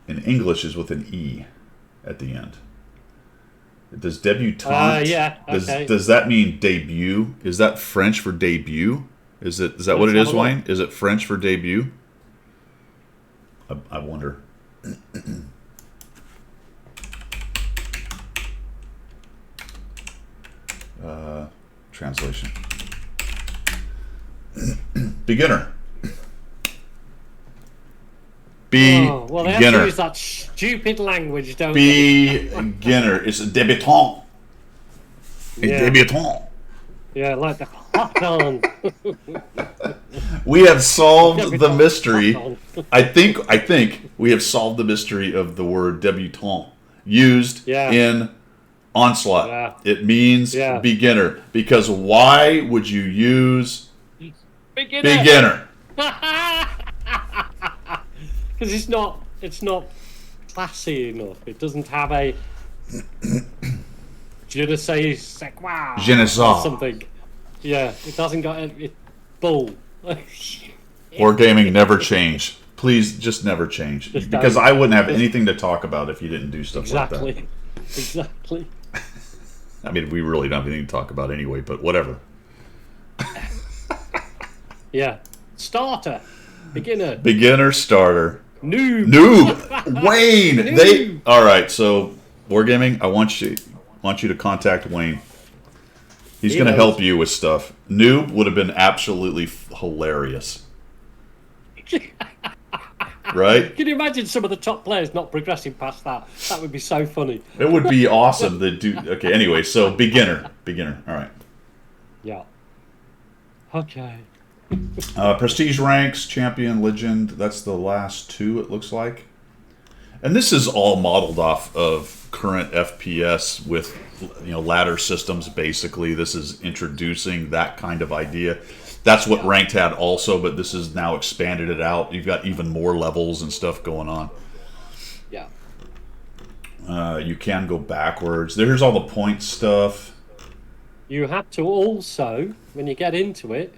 in English is with an E at the end. Does debutante? Yeah. Okay. Does that mean debut? Is that French for debut? Is that what it is, Wayne? Is it French for debut? I wonder. Translation. Beginner. Well, they have to use that stupid language, don't they? Beginner. It's a débutant. A débutant. Yeah, like the hot on. We have solved the Hot mystery. on. I think we have solved the mystery of the word debutante used Yeah. in Onslaught. Yeah. It means Yeah. beginner. Because why would you use Beginner. beginner? Because it's not classy enough. It doesn't have a je ne sais quoi Je ne or sais. something. Yeah, it hasn't got it bull. Wargaming never change. Please just never change. Just Because don't. I wouldn't have Just- anything to talk about if you didn't do stuff like that. Exactly. I mean, we really don't have anything to talk about anyway, but whatever. Yeah. Starter. Beginner. Beginner, starter, Noob. noob, Wayne. Noob. They all right. So Wargaming, I want you to contact Wayne. He's He going to knows. help you with stuff. Noob would have been absolutely hilarious, right? Can you imagine some of the top players not progressing past that? That would be so funny. It would be awesome. The dude. Okay. Anyway, so beginner. All right. Yeah. Okay. Prestige ranks, champion, legend. That's the last two, it looks like. And this is all modeled off of current FPS with, ladder systems. Basically, this is introducing that kind of idea. That's what ranked had also, but this has now expanded it out. You've got even more levels and stuff going on. Yeah. You can go backwards. There's all the point stuff. You have to also, when you get into it,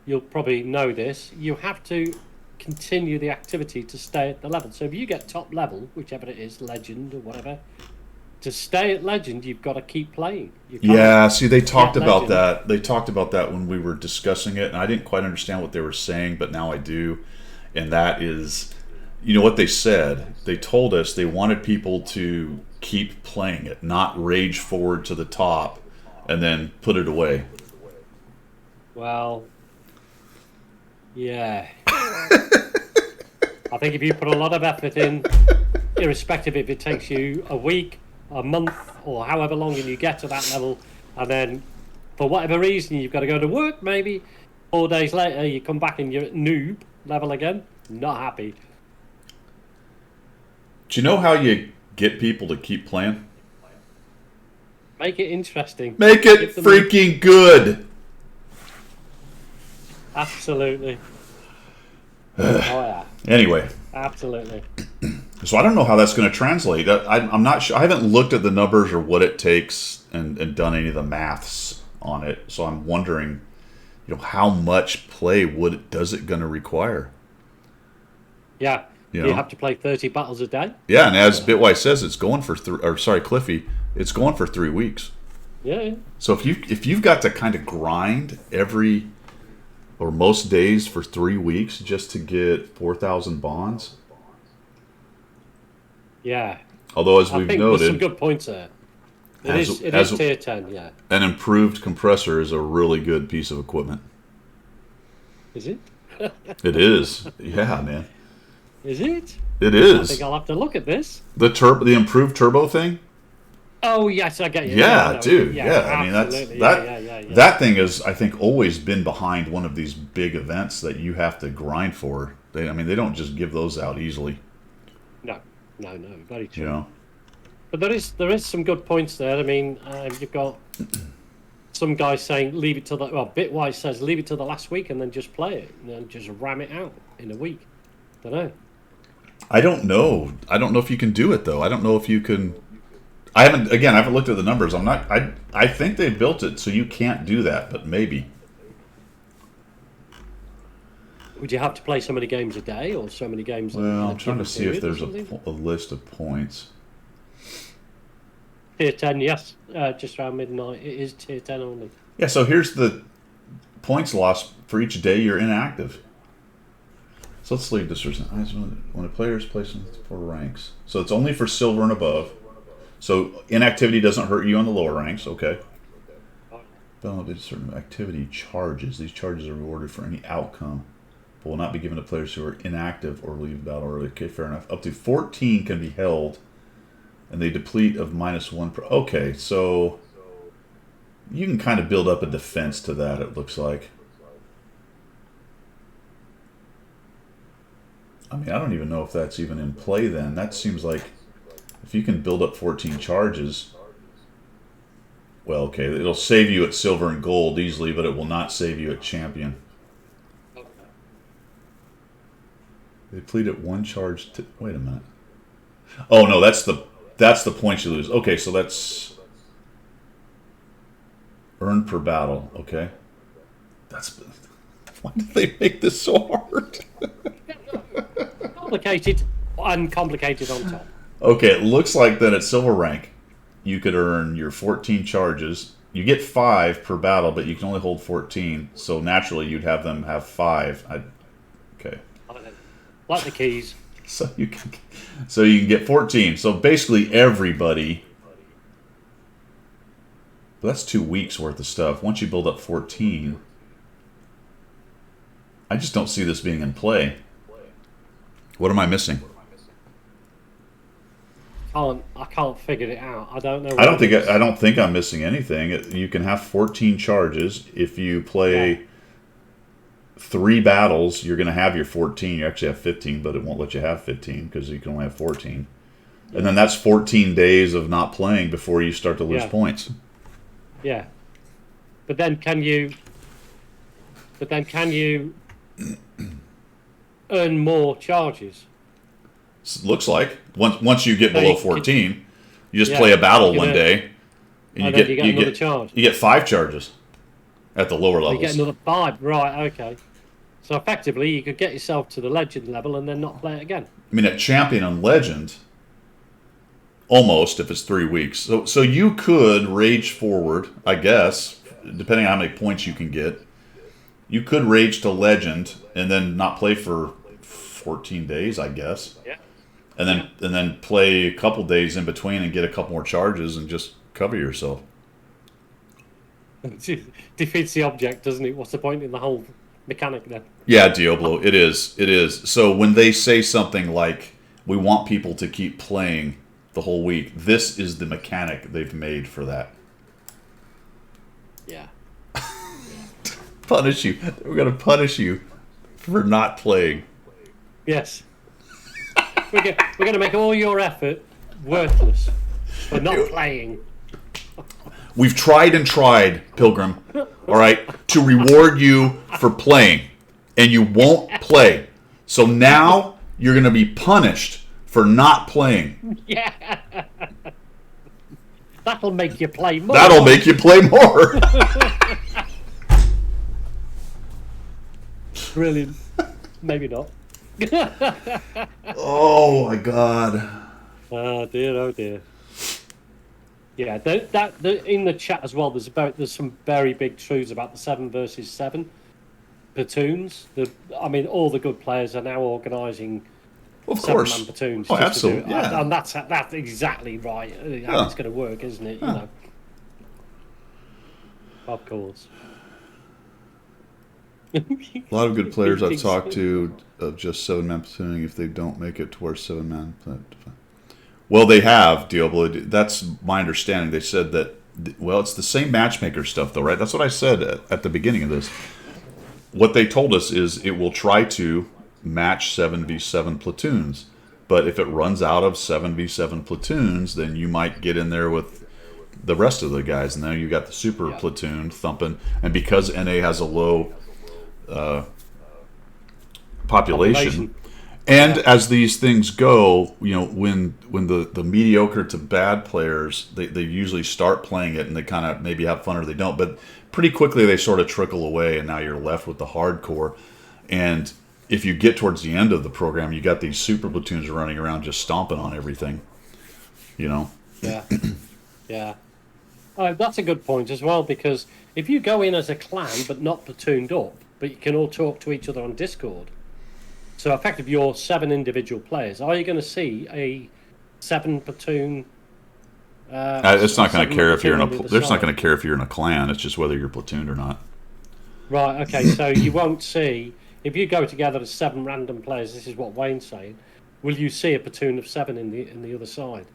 you'll probably know this, you have to continue the activity to stay at the level. So if you get top level, whichever it is, legend or whatever, to stay at legend, you've got to keep playing. You can't- Yeah, see, they talked Yeah, about legend. that. They talked about that when we were discussing it, and I didn't quite understand what they were saying, but now I do. And that is, what they said? They told us they wanted people to keep playing it, not rage forward to the top and then put it away. Well, yeah. I think if you put a lot of effort in, irrespective if it takes you a week, a month, or however long, and you get to that level, and then for whatever reason you've got to go to work, maybe 4 days later you come back and you're at noob level again, not happy. Do you know how you get people to keep playing? Make it interesting. Make it Give them- freaking good. Absolutely. Oh yeah, Anyway, absolutely. so I don't know how that's going to translate. I'm not sure. I haven't looked at the numbers or what it takes and done any of the maths on it. So I'm wondering, how much play does it going to require? Yeah. You You know? have to play 30 battles a day. Yeah, and as Bitwise says, it's going for Cliffy, it's going for 3 weeks. Yeah. So if you've got to kind of grind every or most days for 3 weeks just to get 4,000 bonds, Yeah. although as I we've think there's some noted, good points there. It As- is as- tier 10, yeah. an improved compressor is a really good piece of equipment. Is it? It is, yeah, man, Is it? it I is. think I'll have to look at this. The improved turbo thing. Oh, yes, I get you. Yeah, no, dude. Yeah, I mean absolutely. that Yeah. that thing is, I think, always been behind one of these big events that you have to grind for. They don't just give those out easily. No, very true. You know. But there is some good points there. I mean, you've got some guys saying leave it till Bitwise says leave it till the last week and then just play it and then just ram it out in a week. Don't know. I don't know. I don't know if you can do it though. I don't know if you can. I haven't looked at the numbers. I think they built it so you can't do that, but maybe. Would you have to play so many games a day or so many games? in Well, a I'm trying to given see if period or there's something? a list of points. Tier 10, yes. Just around midnight. It is tier 10 only. Yeah. So here's the points lost for each day you're inactive. So let's leave this. When a player is placed in 4 ranks, so it's only for silver and above. So inactivity doesn't hurt you on the lower ranks. Okay. Benefit certain activity charges. These charges are rewarded for any outcome, but will not be given to players who are inactive or leave battle early. Okay, fair enough. Up to 14 can be held, and they deplete of -1. Okay, so You can kind of build up a defense to that, it looks like. I mean, I don't even know if that's even in play then. That seems like if you can build up 14 charges... Well, okay, it'll save you at silver and gold easily, but it will not save you at champion. They plead at 1 charge to... Wait a minute. Oh, no, that's the points you lose. Okay, so that's... Earn per battle, okay. That's... Why did they make this so hard? Complicated and complicated on top. Okay, it looks like that at silver rank, you could earn your 14 charges. You get 5 per battle, but you can only hold 14. So naturally, you'd have them have 5. Okay. Like the keys. So you can get 14. So basically, everybody. That's 2 weeks worth of stuff. Once you build up 14, I just don't see this being in play. What am I missing? I can't figure it out. I don't know. I don't think I'm missing anything. You can have 14 charges if you play 3 battles. You're going to have your 14. You actually have 15, but it won't let you have 15 because you can only have 14. And then that's 14 days of not playing before you start to lose points. Yeah, but then can you earn more charges? Looks like once you get below 14, you just play a battle one day, and you get another charge. You get 5 charges at the lower levels. You get another 5, right? Okay. So effectively, you could get yourself to the legend level and then not play it again. I mean, at champion and legend, almost if it's 3 weeks. So you could rage forward, I guess, depending on how many points you can get. You could rage to legend and then not play for 14 days, I guess. Yeah. And then play a couple days in between and get a couple more charges and just cover yourself. Defeats the object, doesn't it? What's the point in the whole mechanic then? Yeah, Diablo, it is. It is. So when they say something like, we want people to keep playing the whole week, this is the mechanic they've made for that. Yeah. Punish you. We're going to punish you for not playing. Yes. We're going to make all your effort worthless for not playing. We've tried and tried, Pilgrim, all right, to reward you for playing, and you won't play. So now you're going to be punished for not playing. Yeah. That'll make you play more. That'll make you play more. Brilliant. Maybe not. Oh my God. Oh dear, oh dear. Yeah, in the chat as well, there's some very big truths about the 7 versus 7 platoons. All the good players are now organising Of course. 7-man platoons. Oh, absolutely. Yeah. And that's exactly right. How it's going to work, isn't it? You know. Of course. A lot of good players I've talked to of just 7-man platooning if they don't make it towards 7-man. Well, they have, Diablo. That's my understanding. They said that, well, it's the same matchmaker stuff, though, right? That's what I said at the beginning of this. What they told us is it will try to match 7v7 platoons. But if it runs out of 7v7 platoons, then you might get in there with the rest of the guys. And now you got the super platoon thumping. And because NA has a low population. And as these things go, you know, when the mediocre to bad players, they usually start playing it and they kind of maybe have fun or they don't. But pretty quickly they sort of trickle away and now you're left with the hardcore. And if you get towards the end of the program, you got these super platoons running around just stomping on everything, you know? Yeah. Yeah. That's a good point as well, because if you go in as a clan but not platooned up, but you can all talk to each other on Discord, so effectively you're 7 individual players, are you going to see a 7 platoon? It's not going to care if you're in a. They're not going to care if you're in a clan. It's just whether you're platooned or not. Right. Okay. So you won't see, if you go together as 7 random players. This is what Wayne's saying. Will you see a platoon of 7 in the other side?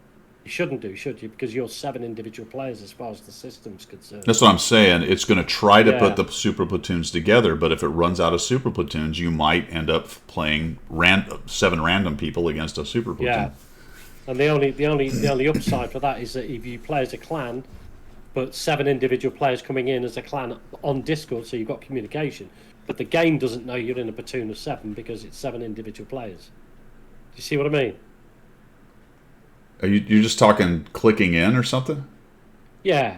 You shouldn't do, should you? Because you're 7 individual players as far as the system's concerned. That's what I'm saying. It's going to try to Yeah. put the super platoons together, but if it runs out of super platoons, you might end up playing 7 random people against a super platoon. Yeah. And the only upside for that is that if you play as a clan, but 7 individual players coming in as a clan on Discord, so you've got communication. But the game doesn't know you're in a platoon of 7 because it's 7 individual players. Do you see what I mean? You're just talking clicking in or something? Yeah.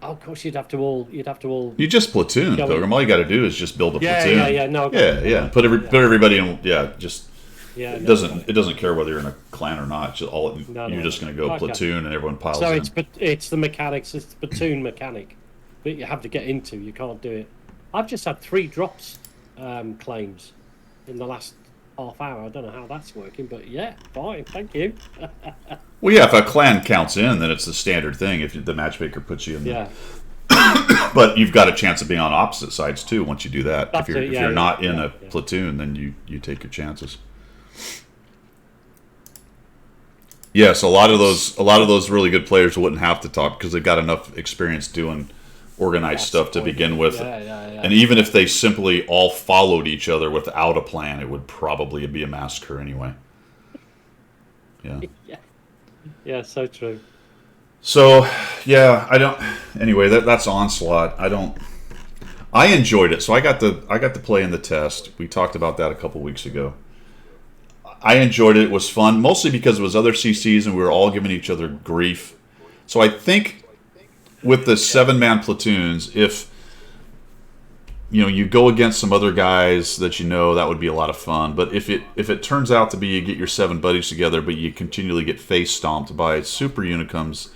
Oh, of course, you'd have to all. You just platoon, Yeah, Pilgrim. All you got to do is just build a platoon. No, Yeah. Put everybody in. Yeah, just Yeah. it doesn't care whether you're in a clan or not. Just No, you're just going to go Okay. platoon and everyone piles So in. it's the mechanics. It's the platoon mechanic that you have to get into. You can't do it. I've just had 3 drops claims in the last half hour. I don't know how that's working, but yeah, fine. Thank you. Well, yeah, if a clan counts in, then it's the standard thing. If the matchmaker puts you in there. Yeah. But you've got a chance of being on opposite sides too once you do that. That's If it, you're not in a yeah. platoon, then you take your chances. Yes, a lot of those really good players wouldn't have to talk because they've got enough experience doing organized stuff to begin with. Yeah. And even if they simply all followed each other without a plan, it would probably be a massacre anyway. Yeah. Yeah, so true. So, yeah, I don't. Anyway, that's Onslaught. I enjoyed it. So I got to play in the test. We talked about that a couple weeks ago. I enjoyed it. It was fun, mostly because it was other CCs and we were all giving each other grief. So I think with the 7-man platoons, if you go against some other guys that that would be a lot of fun. But if it turns out to be you get your 7 buddies together, but you continually get face stomped by super unicums,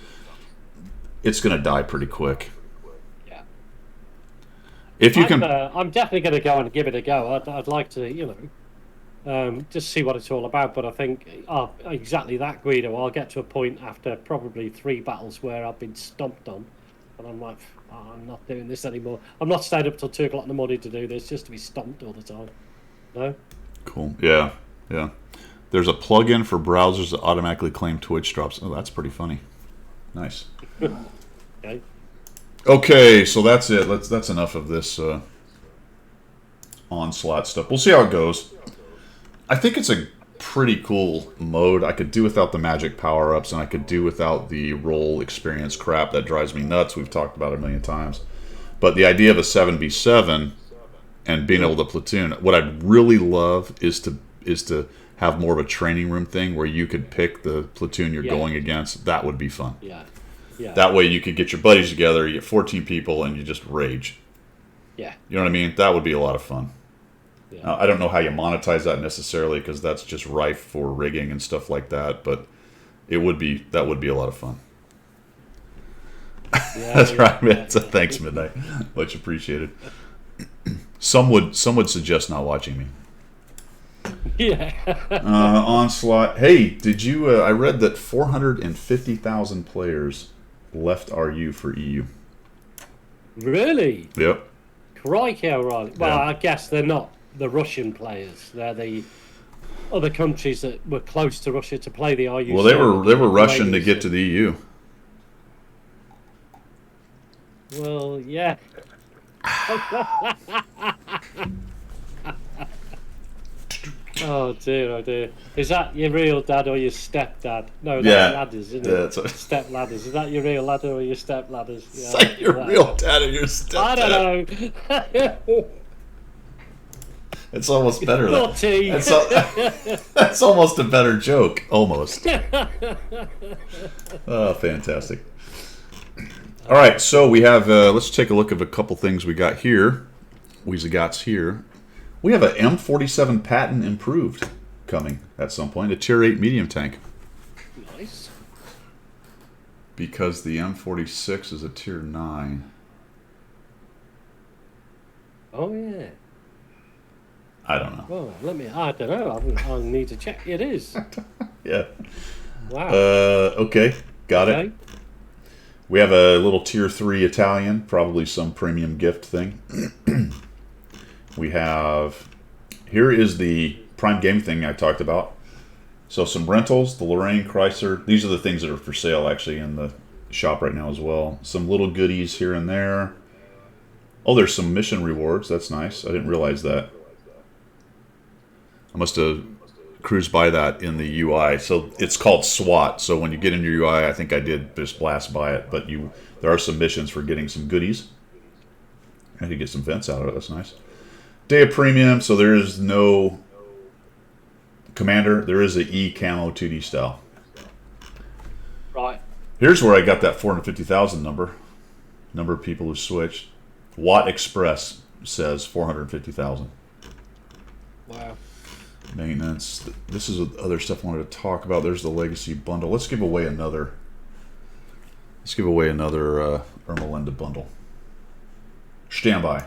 it's going to die pretty quick. Yeah. If you can, I'm definitely going to go and give it a go. I'd like to, just see what it's all about. But I think exactly that, Guido. I'll get to a point after probably 3 battles where I've been stomped on, and I'm like, I'm not doing this anymore. I'm not staying up till 2 o'clock in the morning to do this just to be stomped all the time. No. Cool. Yeah. There's a plugin for browsers that automatically claim Twitch drops. Oh, that's pretty funny. Nice. Okay. Okay, so that's it. That's enough of this Onslaught stuff. We'll see how it goes. I think it's a pretty cool mode. I could do without the magic power-ups, and I could do without the role experience crap that drives me nuts. We've talked about it a million times. But the idea of a 7v7 and being able to platoon, what I'd really love is to have more of a training room thing where you could pick the platoon you're going against. That would be fun. Yeah. That way you could get your buddies together, you get 14 people, and you just rage. Yeah. You know what I mean? That would be a lot of fun. Yeah. I don't know how you monetize that necessarily because that's just rife for rigging and stuff like that, but that would be a lot of fun. That's right, man. So thanks, Midnight. Much appreciated. Some would suggest not watching me. Yeah. Onslaught. Hey, did you? I read that 450,000 players left RU for EU. Really? Yep. Crikey, O'Reilly. Well, Yeah. I guess they're not the Russian players. They're the other countries that were close to Russia to play the RU. Well, they were rushing to get to the EU. Well, yeah. Oh dear, oh dear. Is that your real dad or your stepdad? No, that's ladders, isn't it? That's what... Step ladders. Is that your real ladder or your step ladders? Yeah, It's like your real dad or your stepdad. I don't know. It's almost better. Than, Naughty. that's almost a better joke. Almost. Oh, fantastic. All right, so we have. Let's take a look at a couple things we got here. Weezagot's here. We have a M47 Patton improved coming at some point. A tier 8 medium tank. Nice. Because the M46 is a tier 9. Oh yeah. I don't know. Well, I don't know. I'll need to check. It is. Yeah. Wow. Okay. Got Okay. it. We have a little tier 3 Italian, probably some premium gift thing. We have, here is the Prime Game thing I talked about. So some rentals, the Lorraine Chrysler. These are the things that are for sale actually in the shop right now as well. Some little goodies here and there. Oh, there's some mission rewards. That's nice. I didn't realize that. I must have cruised by that in the UI. So it's called SWAT. So when you get in your UI, I think I did just blast by it. But there are some missions for getting some goodies. I could get some vents out of it. That's nice. Day of Premium. So there is no Commander. There is a E Camo 2D style. Right. Here's where I got that 450,000 number. Number of people who switched. Watt Express says 450,000. Wow. Maintenance. This is other stuff I wanted to talk about. There's the Legacy bundle. Let's give away another. Ermelinda bundle. Standby.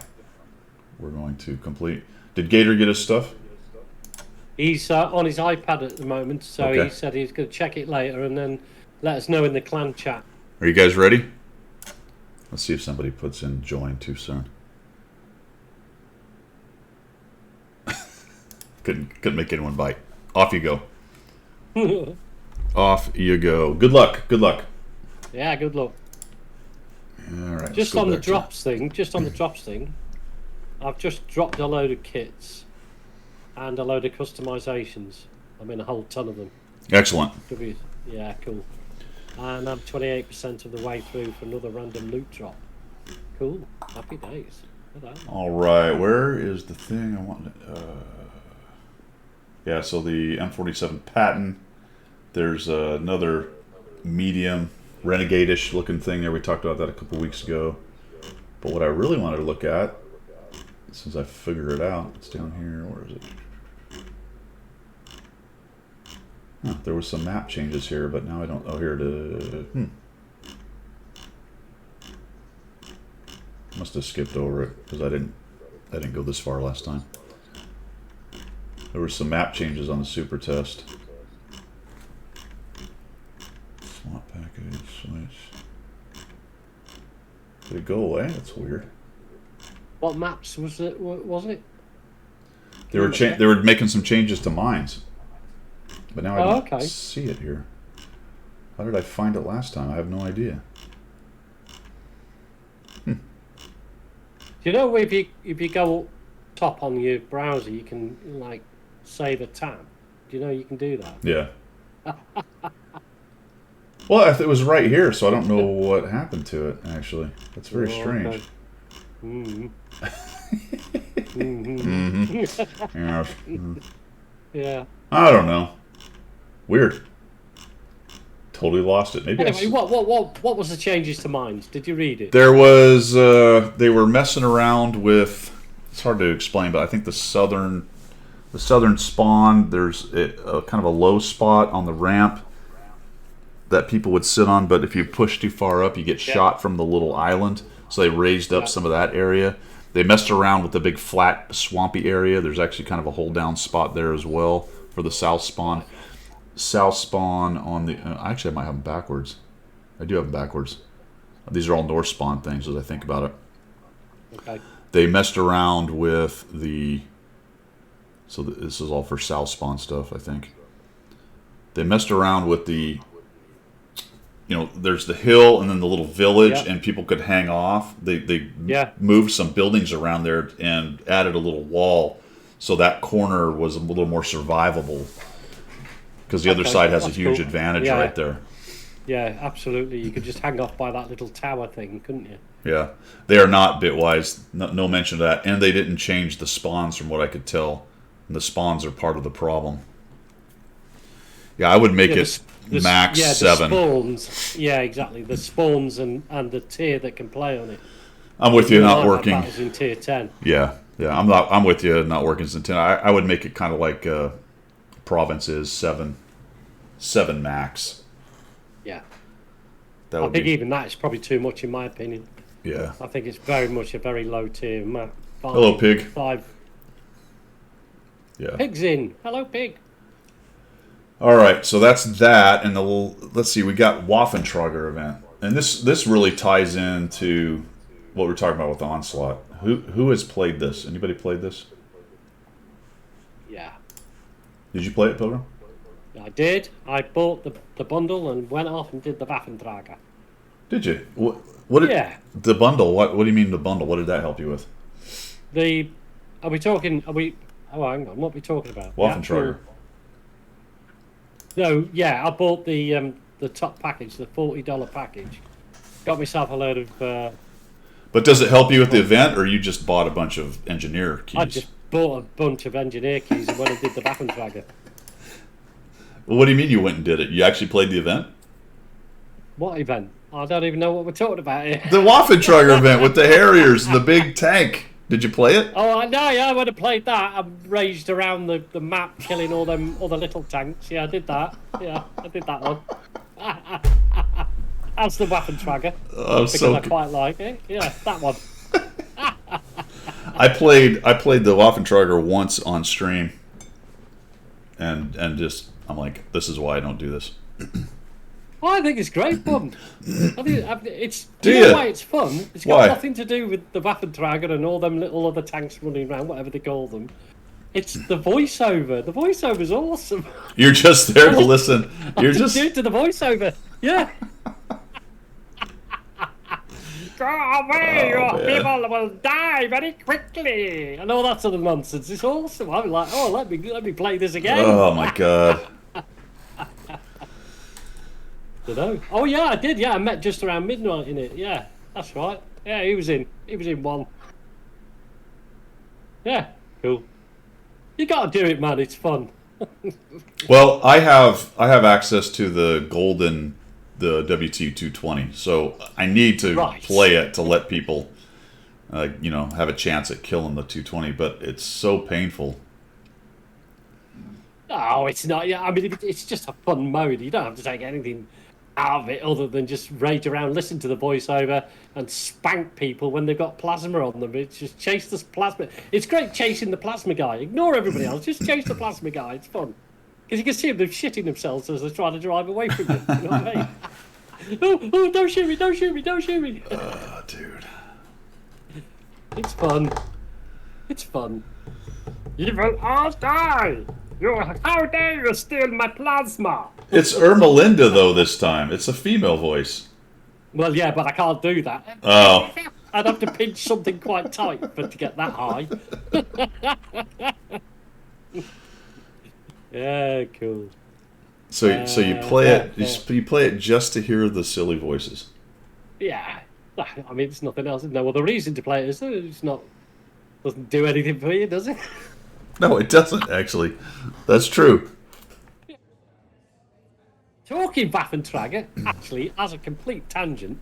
We're going to complete. Did Gator get his stuff? He's on his iPad at the moment, so Okay. he said he's going to check it later and then let us know in the clan chat. Are you guys ready? Let's see if somebody puts in join too soon. couldn't make anyone bite. Off you go. Off you go. Good luck. Good luck. Yeah, good luck. All right. Just on the drops thing, I've just dropped a load of kits and a load of customizations. I mean, a whole ton of them. Excellent. Yeah, cool. And I'm 28% of the way through for another random loot drop. Cool. Happy days. Well done. All right. Where is the thing I want? Yeah. So the M47 Patton. There's another medium renegade-ish looking thing there. We talked about that a couple weeks ago. But what I really wanted to look at, since I figured it out, it's down here. Where is it? Huh, there was some map changes here, but now I don't. Oh, here it is. Must have skipped over it because I didn't go this far last time. There were some map changes on the super test. Swap package switch. Did it go away? That's weird. What maps was it? They were making some changes to mines, but now I don't okay. see it here. How did I find it last time? I have no idea. Do you know if you go up top on your browser, you can like save a tab? Do you know you can do that? Yeah. Well, it was right here, so I don't know what happened to it. Actually, that's very strange. Okay. Mm-hmm. Yeah. Yeah. I don't know. Weird. Totally lost it. Maybe Anyway, what was the changes to mines? Did you read it? there was. They were messing around with. It's hard to explain, but I think the southern spawn. There's a kind of a low spot on the ramp that people would sit on, but if you push too far up, you get shot from the little island. So they raised up some of that area. They messed around with the big flat swampy area. There's actually kind of a hold down spot there as well for the south spawn. South spawn on the... actually, I might have them backwards. I do have them backwards. These are all north spawn things as I think about it. Okay. They messed around with the... So this is all for south spawn stuff, I think. They messed around with the... there's the hill and then the little village, and people could hang off. They moved some buildings around there and added a little wall, so that corner was a little more survivable. Because the other side has a huge advantage right there. Yeah, absolutely. You could just hang off by that little tower thing, couldn't you? Yeah, they are not Bitwise. No mention of that, and they didn't change the spawns from what I could tell. And the spawns are part of the problem. Yeah, I would make it max 7. The spawns. Yeah, exactly. The spawns and the tier that can play on it. I'm with you, not working. That was in tier 10. Yeah. I'm with you, not working as in 10. I would make it kind of like province is 7 max. Yeah. That I think even that is probably too much in my opinion. Yeah. I think it's very much a very low tier map. Hello, Pig. 5. Yeah. Pig's in. Hello, Pig. All right, so that's that, and let's see, we got Waffentrager event, and this really ties into what we're talking about with the Onslaught. Who has played this? Anybody played this? Yeah. Did you play it, Pilgrim? I did. I bought the bundle and went off and did the Waffentrager. Did you? What did, Yeah. The bundle. What do you mean the bundle? What did that help you with? Are we talking? Are we? Oh, hang on. What are we talking about? The Waffentrager. actual- No, yeah. I bought the top package, the $40 package. Got myself a load of. But does it help you with the event, or you just bought a bunch of engineer keys? I just bought a bunch of engineer keys and went and did the Waffentrager. Well, what do you mean you went and did it? You actually played the event? What event? I don't even know what we're talking about here. The Waffentrager event with the Harriers and the big tank. Did you play it? Oh, I know. Yeah, I would have played that. I raged around the map, killing all the little tanks. Yeah, I did that. Yeah, I did that one. That's the Waffentrager. Oh, Because so I quite like it. Yeah, that one. I played the Waffentrager once on stream, and just I'm like, this is why I don't do this. I think it's great fun. I think it's. Do you know you? why it's fun? It's got Why? nothing to do with the Waffentrager and all them little other tanks running around, whatever they call them. It's the voiceover. The voiceover's awesome. You're just there to listen. You're To just do to the voiceover. Yeah. Go away, Oh, or man. people will die very quickly, and all that sort of nonsense. It's awesome. I'm like, oh, let me play this again. oh my god. Dunno. Oh yeah, I did. Yeah, I met just around midnight in it. Yeah, that's right. Yeah, he was in one. Yeah, cool. You gotta do it, man. It's fun. Well, I have access to the golden, the WT 220, so I need to Right. play it to let people, have a chance at killing the 220. But it's so painful. Oh, it's not. Yeah, I mean, it's just a fun mode. You don't have to take anything out of it other than just rage around, listen to the voiceover, and spank people when they've got plasma on them. It's just chase this plasma. It's great chasing the plasma guy. Ignore everybody else. Just chase the plasma guy. It's fun. Because you can see them shitting themselves as they're trying to drive away from you. You know what I mean? Oh, don't shoot me, don't shoot me, don't shoot me. Oh, dude. It's fun. It's fun. You will all die. How dare you steal my plasma? It's Irma Linda though this time. It's a female voice. Well, yeah, but I can't do that. Oh. I'd have to pinch something quite tight to get that high. Yeah, cool. So you play it. You play it just to hear the silly voices. Yeah. I mean, it's nothing else. There's no other reason to play it, is there? It's not. Doesn't do anything for you, does it? No, it doesn't actually. That's true. Talking Waffentrager, actually, as a complete tangent,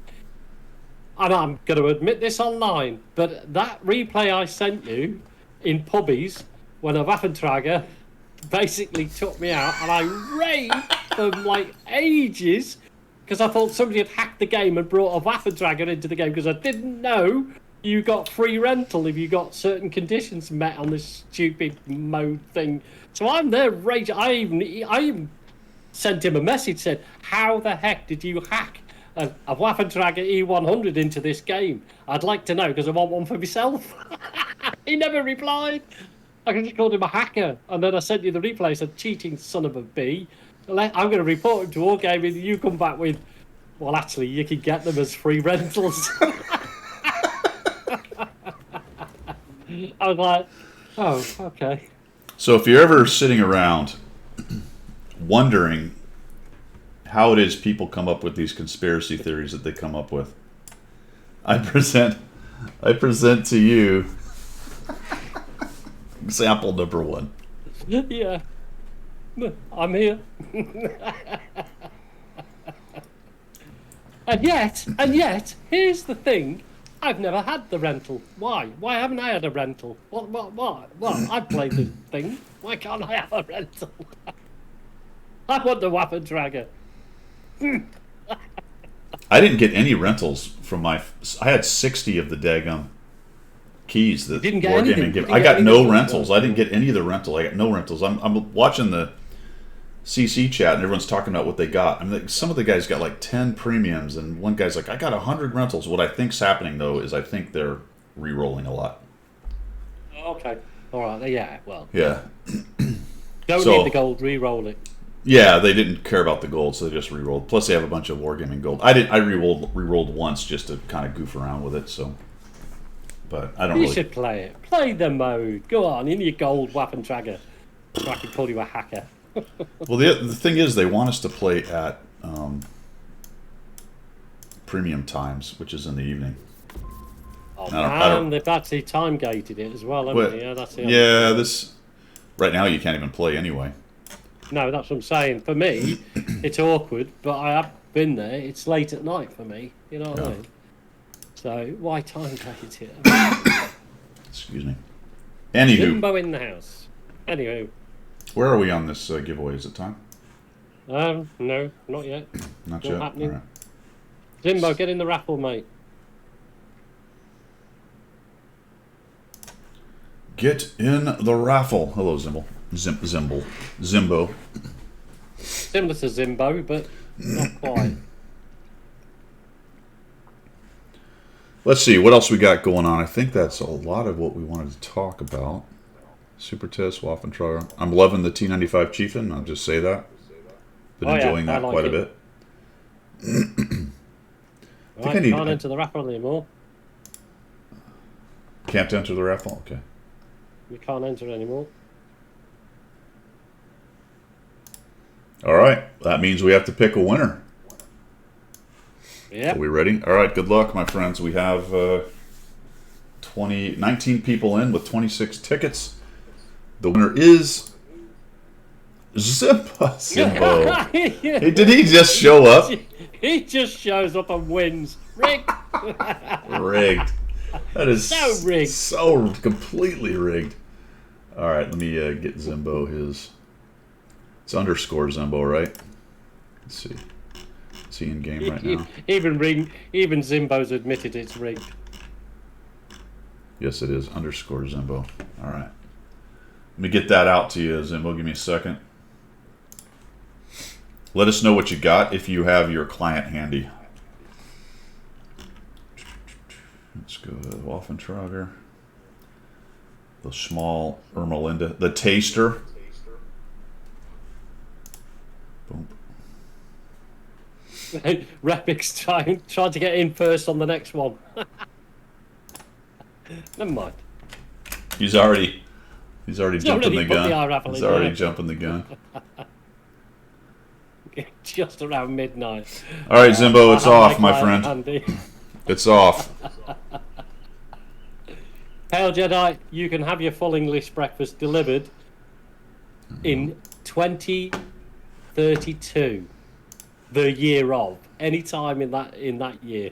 and I'm going to admit this online, but that replay I sent you in pubbies when a Waffentrager basically took me out, and I raved for like ages because I thought somebody had hacked the game and brought a Waffentrager into the game because I didn't know you got free rental if you got certain conditions met on this stupid mode thing. So I'm there raging. I even sent him a message, said, how the heck did you hack a Waffentrager E100 into this game? I'd like to know because I want one for myself. He never replied. I just called him a hacker, and then I sent you the replay, said, cheating son of a b. I'm going to report him to Wargaming, and you come back with, well, actually, you can get them as free rentals. I was like, oh, okay. So if you're ever sitting around wondering how it is people come up with these conspiracy theories that they come up with, I present to you example number 1. Yeah. I'm here. And yet, here's the thing. I've never had the rental. Why? Why haven't I had a rental? What? I played the thing. Why can't I have a rental? I want the Waffentrager. I didn't get any rentals from I had 60 of the daggum keys that didn't get Wargaming anything? gave. You I didn't got get no anything? rentals. I didn't get any of the rental. I got no rentals. I'm watching the CC chat and everyone's talking about what they got. I mean, like, some of the guys got like 10 premiums, and one guy's like, I got 100 rentals. What I think's happening though is I think they're re-rolling a lot. Okay. All right. Yeah. Well, Yeah. don't So- need the gold. Re-roll it. Yeah, they didn't care about the gold, so they just re-rolled. Plus, they have a bunch of wargaming gold. I re-rolled once just to kind of goof around with it. So, but I don't You really. should play it. Play the mode. Go on, in your gold weapon tracker. So I can call you a hacker. Well, the thing is, they want us to play at premium times, which is in the evening. Oh I don't- man, they've actually time gated it as well, haven't But, they? Yeah, that's it. yeah, this right now you can't even play anyway. No, that's what I'm saying. For me, it's awkward, but I have been there. It's late at night for me. You know what I mean? So why time gate it? Excuse me. Anywho, Limbo in the house. Anyway, where are we on this giveaway? Is it time? no, not yet. Not Not yet. happening. All right. Zimbo, get in the raffle, mate. Get in the raffle. Hello, Zimble. Zimbo. Similar to Zimbo, but not quite. Let's see what else we got going on. I think that's a lot of what we wanted to talk about. Super Test, Waffentrager. I'm loving the T95 Chieftain. I'll just say that. Been Oh, yeah, enjoying I that like quite a it. bit. Right, I need- can't enter the raffle anymore. Can't enter the raffle. Okay. We can't enter anymore. All right. That means we have to pick a winner. Yeah. Are we ready? All right. Good luck, my friends. We have 19 people in with 26 tickets. The winner is Zimbo. Hey, did he just show up? He just shows up and wins. Rick. Rigged. That is So rigged. So completely rigged. All right, let me get Zimbo his. It's underscore Zimbo, right? Let's see. Is he in game right now? Even Zimbo's admitted it's rigged. Yes, it is underscore Zimbo. All right. Let me get that out to you, Zimbo. Give me a second. Let us know what you got if you have your client handy. Let's go to Waffentrager. The small Ermelinda. The Taster. Boom. Rapix trying to get in first on the next one. Never mind. He's already jumping already the put gun. the raffle He's in, already yeah. jumping the gun. Just around midnight. All right, Zimbo, it's I have off, my client friend. handy. It's off. Pale Jedi, you can have your full English breakfast delivered in 2032, the year of, any time in that year.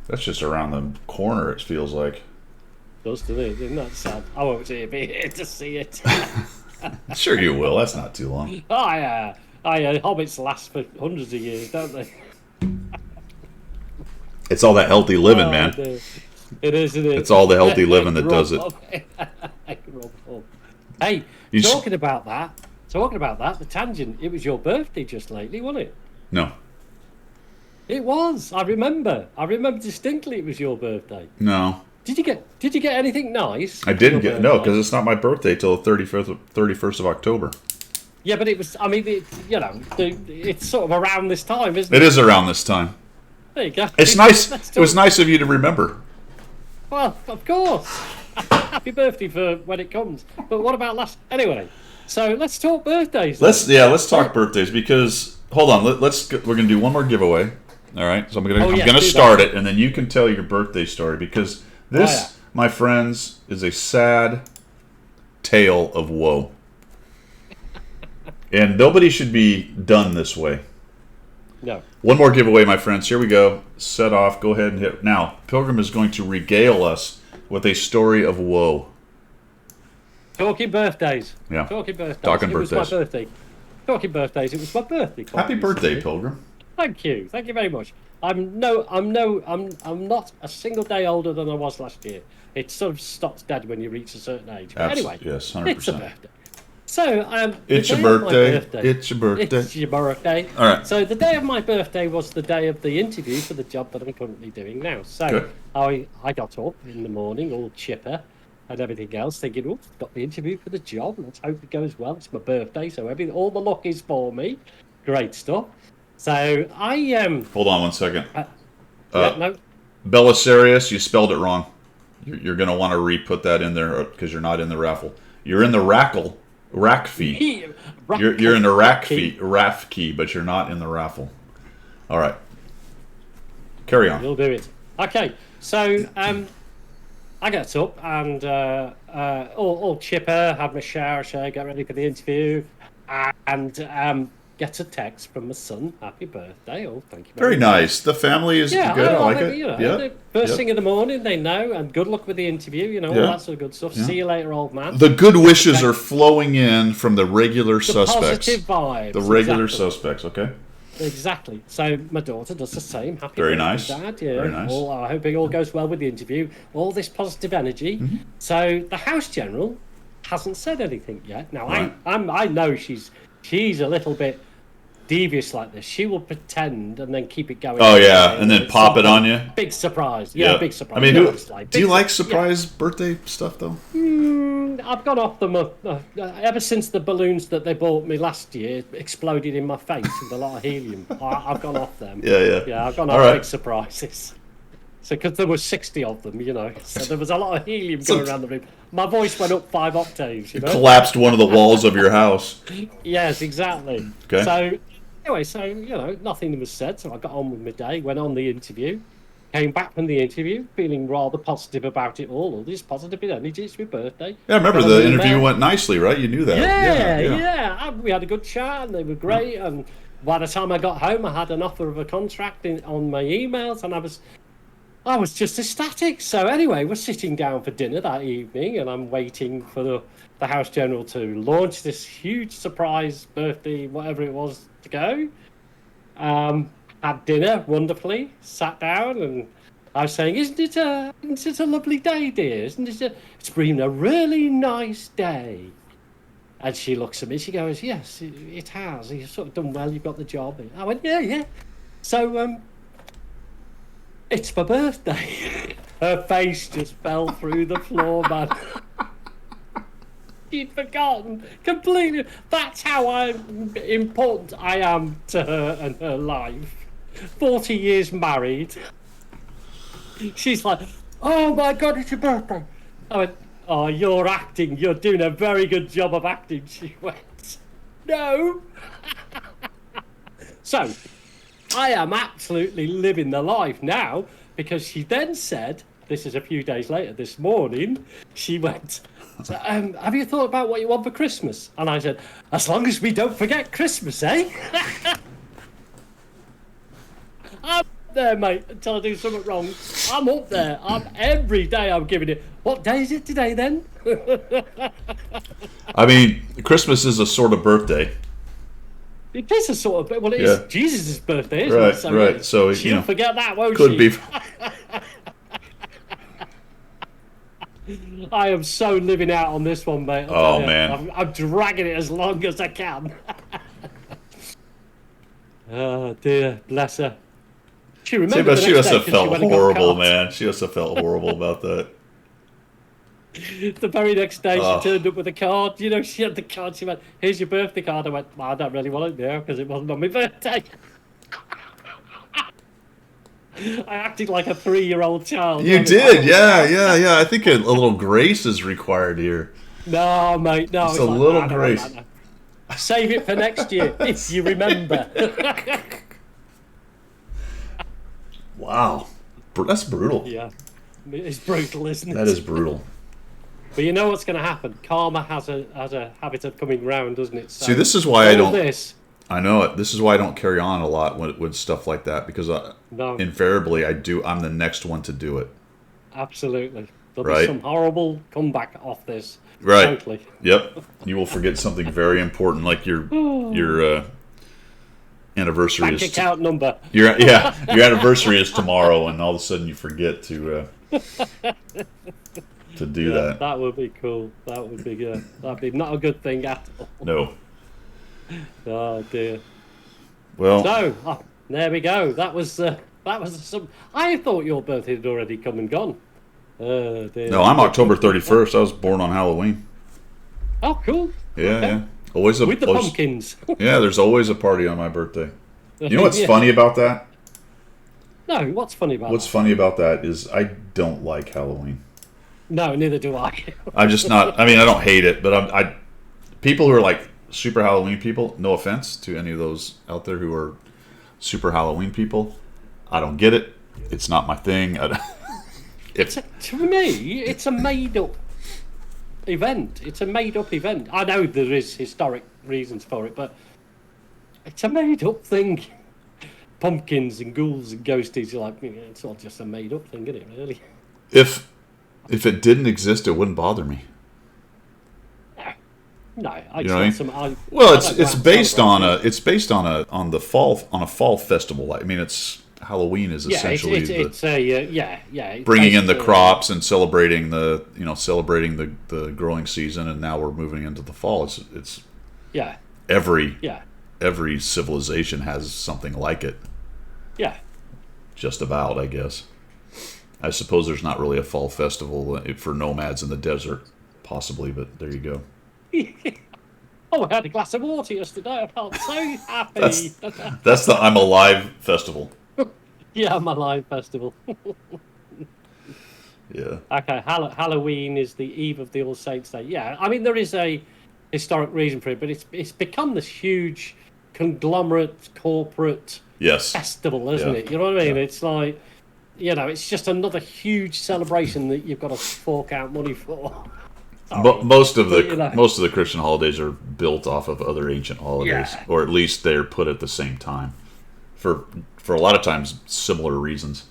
That's just around the corner. It feels like. Doesn't it? Isn't that sad? I won't be here to see it. Sure, you will. That's not too long. Oh yeah, hobbits last for hundreds of years, don't they? It's all that healthy living, Oh, man. dear. It is, isn't it? It's all the healthy living that does it. Hey, You s- talking about that, the tangent, it was your birthday just lately, wasn't it? No, It was. I remember distinctly it was your birthday. no, Did you get anything nice? I for didn't your get no birthday? because it's not my birthday till the 31st of October. Yeah, but it was. I mean, it's sort of around this time, isn't It it? is around this time. There you go. It's nice. Let's It was talk- nice of you to remember. Well, of course. Happy birthday for when it comes. But what about last? Anyway, so let's talk birthdays. then. Let's talk birthdays because hold on. We're gonna do one more giveaway. All right. So I'm Oh, gonna yeah, do start that. it and then you can tell your birthday story because this, Oh, yeah. my friends, is a sad tale of woe. And nobody should be done this way. No. One more giveaway, my friends. Here we go. Set off. Go ahead and hit. Now, Pilgrim is going to regale us with a story of woe. Talking birthdays. Yeah. Talking birthdays. Talking It was my birthdays. birthday. Talking birthdays. It was my birthday. quite Happy birthday, recently. Pilgrim. Thank you. Thank you very much. I'm not a single day older than I was last year. It sort of stops dead when you reach a certain age. But anyway, Yes, it's a 100%. birthday. So, It's the your day of my birthday. It's your birthday. It's your birthday. All right. So the day of my birthday was the day of the interview for the job that I'm currently doing now. So Good. I got up in the morning, all chipper, and everything else, thinking, oh, I've got the interview for the job. Let's hope it goes well. It's my birthday, so all the luck is for me. Great stuff. So I Hold on one second. yeah, no, Belisarius, you spelled it wrong. You're going to want to re-put that in there because you're not in the raffle. You're in the rackle, rack fee. You're in the rack fee, raff key, but you're not in the raffle. All right. Carry on. You'll do it. Okay, so I get up and all chipper, had my shower, get ready for the interview, and get a text from my son. Happy birthday! Oh, thank you. Very much. nice. The family is Yeah, good. I like it. You know, Yeah. first thing in the morning, they know, and good luck with the interview. You know, Yeah. all that sort of good stuff. Yeah. See you later, old man. The good wishes are flowing in from the regular suspects. Positive vibes. The regular exactly. suspects. Okay. Exactly. So my daughter does the same. Happy Very birthday, nice. Dad. Yeah. Very nice. I hope it all goes well with the interview. All this positive energy. Mm-hmm. So the house general hasn't said anything yet. Now Right. I know she's a little bit devious like this. She will pretend and then keep it going. Oh yeah, and then It's pop it on something- you. Big surprise. Yeah, big surprise. I mean, You know what it's like. do you Big like sur- surprise birthday stuff though? I've gone off them ever since the balloons that they bought me last year exploded in my face with a lot of helium. I've gone off them. Yeah. Yeah, I've gone All off right. big surprises. So, because there were 60 of them, you know, so there was a lot of helium So- going around the room. My voice went up 5 octaves, you know. Collapsed one of the walls of your house. Yes, exactly. Okay. So, anyway, you know, nothing was said. So I got on with my day, went on the interview, came back from the interview feeling rather positive about it all this positive energy. It's my birthday. Yeah, I remember Got the an interview email. went nicely, right? You knew that. Yeah. We had a good chat, and they were great. And by the time I got home, I had an offer of a contract on my emails, and I was just ecstatic. So anyway, we're sitting down for dinner that evening, and I'm waiting for the house general to launch this huge surprise birthday, whatever it was, to go. Had dinner wonderfully, sat down, and I was saying, isn't it a lovely day, dear? It's been a really nice day. And she looks at me, she goes, yes, it has. You've sort of done well, you've got the job. I went, yeah. So, it's my birthday. Her face just fell through the floor, man. She'd forgotten completely. That's how important I am to her and her life. 40 years married. She's like, oh my God, it's your birthday. I went, oh, you're acting. You're doing a very good job of acting. She went, no. So, I am absolutely living the life now, because she then said, this is a few days later, this morning, she went, so, have you thought about what you want for Christmas? And I said, as long as we don't forget Christmas, eh? I'm up there, mate, until I do something wrong. I'm up there. Every day I'm giving it. What day is it today, then? I mean, Christmas is a sort of birthday. It is a sort of, well, it is Yeah. Jesus' birthday, isn't Right, it? So, right. So, she'll you know, forget that, won't could she? be. I am so living out on this one, mate. I'll Oh, tell you. man. I'm dragging it as long as I can. Oh, dear. Bless her. She See, remembered but the she next must day have 'cause felt went and got horrible, cards. man. She must have felt horrible about that. The very next day, Oh. she turned up with a card. You know, she had the card. She went, here's your birthday card. I went, well, I don't really want it now because it wasn't on my birthday. I acted like a 3-year-old child. You did, yeah. I think a little grace is required here. No, mate, no. Just it's a like, little "No, no, grace." no. Save it for next year, if you remember. Wow. That's brutal. Yeah, it's brutal, isn't it? That is brutal. But you know what's going to happen? Karma has a habit of coming round, doesn't it? So See, this is why I all don't. This, I know it. This is why I don't carry on a lot with stuff like that because no, invariably I'm the next one to do it. absolutely. There'll Right. be some horrible comeback off this. Right. Totally. Yep. You will forget something very important, like your anniversary Bank is account number. your anniversary is tomorrow, and all of a sudden you forget to do Yeah, that. that would be cool. That would be good. That'd be not a good thing at all. No. Oh dear. Well, So there we go. That was some. I thought your birthday had already come and gone. Dear. No, I'm October 31st. I was born on Halloween. Oh, cool. Yeah, Okay. yeah. Always a With the always- pumpkins. Yeah, there's always a party on my birthday. You know what's Yeah. funny about that? No, what's funny about What's that? funny about that is I don't like Halloween. No, neither do I. I'm just not. I mean, I don't hate it, but I people who are like super Halloween people. No offense to any of those out there who are super Halloween people. I don't get it. It's not my thing. It's To me, it's a made-up event. It's a made-up event. I know there is historic reasons for it, but it's a made-up thing. Pumpkins and ghouls and ghosties are like, it's all just a made-up thing, isn't it? Really? if it didn't exist, it wouldn't bother me. No, I You know what I just mean? want some. Well, I it's don't it's want based to on celebrate it. it's based on the fall festival. I mean, it's Halloween is Yeah, essentially it's a yeah. It's bringing in the basically- crops and celebrating the growing season, and now we're moving into the fall. It's Yeah, every yeah, civilization has something like it, yeah. just about, I guess. I suppose there's not really a fall festival for nomads in the desert, possibly, but there you go. Oh, I had a glass of water yesterday. I felt so happy. That's the I'm Alive festival. Yeah, my live festival. Yeah. Okay, Halloween is the eve of the All Saints' Day. Yeah, I mean there is a historic reason for it, but it's become this huge conglomerate corporate Yes. festival, isn't Yeah. it? You know what I mean? Yeah. It's like, it's just another huge celebration that you've got to fork out money for. Most of the But, you know. most of the Christian holidays are built off of other ancient holidays, Yeah. or at least they're put at the same time, for a lot of times similar reasons.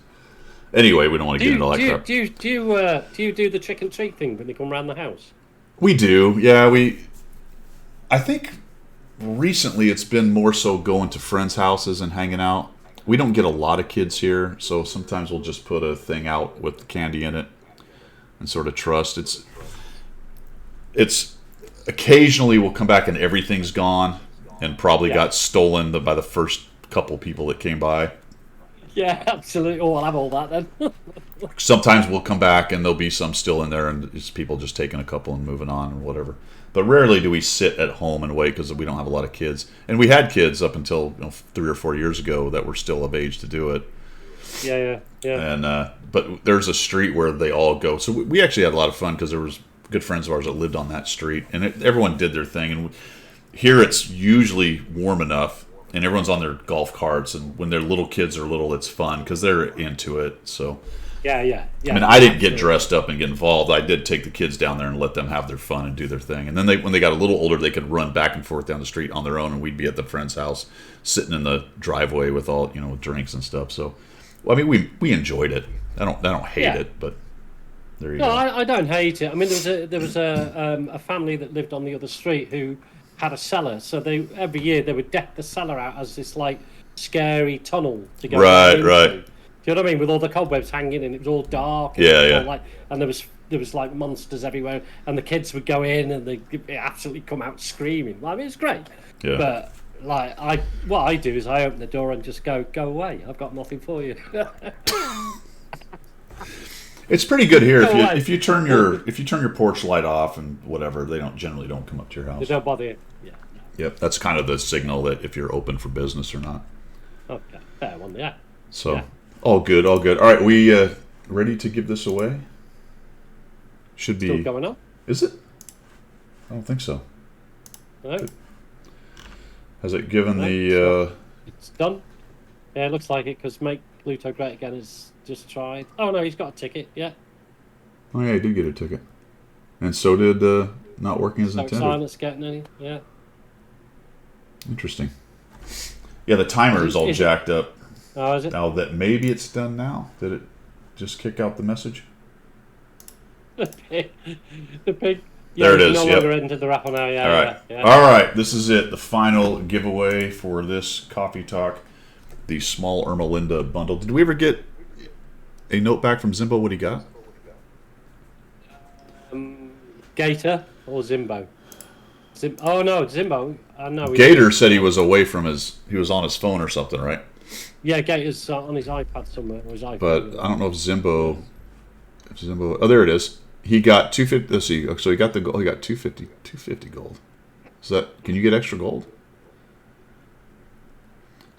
Anyway, we don't want to Do get into you, all that do, you, crap. do you do the trick and treat thing when they come around the house? We do, yeah. I think recently it's been more so going to friends' houses and hanging out. We don't get a lot of kids here, so sometimes we'll just put a thing out with candy in it and sort of trust. It's occasionally we'll come back and everything's gone and probably Yeah. got stolen by the first couple people that came by. Yeah, absolutely. Oh, I'll have all that then. Sometimes we'll come back and there'll be some still in there, and it's people just taking a couple and moving on or whatever. But rarely do we sit at home and wait because we don't have a lot of kids. And we had kids up until 3 or 4 years ago that were still of age to do it. yeah. And but there's a street where they all go. So we actually had a lot of fun because there was good friends of ours that lived on that street, and everyone did their thing. And here it's usually warm enough, and everyone's on their golf carts. And when their little kids are little, it's fun because they're into it. So. Yeah. I mean, I didn't get dressed up and get involved. I did take the kids down there and let them have their fun and do their thing. And then when they got a little older, they could run back and forth down the street on their own, and we'd be at the friend's house, sitting in the driveway with all drinks and stuff. So, well, I mean, we enjoyed it. I don't hate Yeah. it, but there you No, go. I don't hate it. I mean, there was a family that lived on the other street who had a cellar. So every year they would deck the cellar out as this like scary tunnel to go Right, into. right. Do you know what I mean? With all the cobwebs hanging, and it was all dark. And Yeah, it was yeah. all like, and there was like monsters everywhere, and the kids would go in and they absolutely come out screaming. I mean, it's great. Yeah. But like what I do is I open the door and just go away. I've got nothing for you. It's pretty good here No way. if you turn your porch light off and whatever. They generally don't come up to your They house. don't bother you. Yeah. Yep, that's kind of the signal that if you're open for business or not. Okay. Fair one. Yeah. So, Yeah. all good, all good. All right, we ready to give this away? Should be. Still going on? Is it? I don't think so. No. Has it given No, the? It's done. Yeah, it looks like it because Make Pluto Great Again has just tried. Oh no, he's got a ticket. Yeah. Oh yeah, he did get a ticket, and so did not working as So intended. silence getting any? Yeah. Interesting. Yeah, the timer is all Is it- jacked up. Oh, is it? Now that maybe it's done now. Did it just kick out the message? The pig. There it he's is, No yep. longer entered the raffle now. Yeah. All right. Yeah. All right. This is it. The final giveaway for this coffee talk. The small Ermelinda bundle. Did we ever get a note back from Zimbo what he got? Gator or Zimbo? Oh no, Zimbo. I know. Gator said he was away from he was on his phone or something, right? Yeah, Gator's on his iPad somewhere or his iPhone. But I don't know if Zimbo. Zimbo. Oh, there it is. He got 250. Let's see. So he got the gold. He got 250 gold. Is that? Can you get extra gold?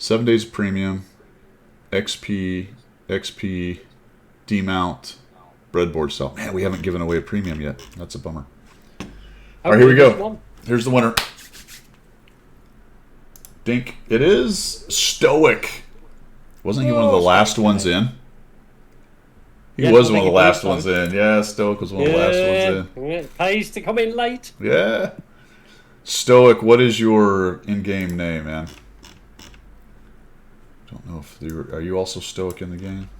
7 days of premium, XP, demount, breadboard sell. Man, we haven't given away a premium yet. That's a bummer. All right, here we go. Here's the winner. Dink. It is Stoic. Wasn't he one of the last ones in? He was one of the last ones in. Yeah, Stoic was one of the last ones in. It pays to come in late. Yeah. Stoic, what is your in-game name, man? Don't know if are you also Stoic in the game?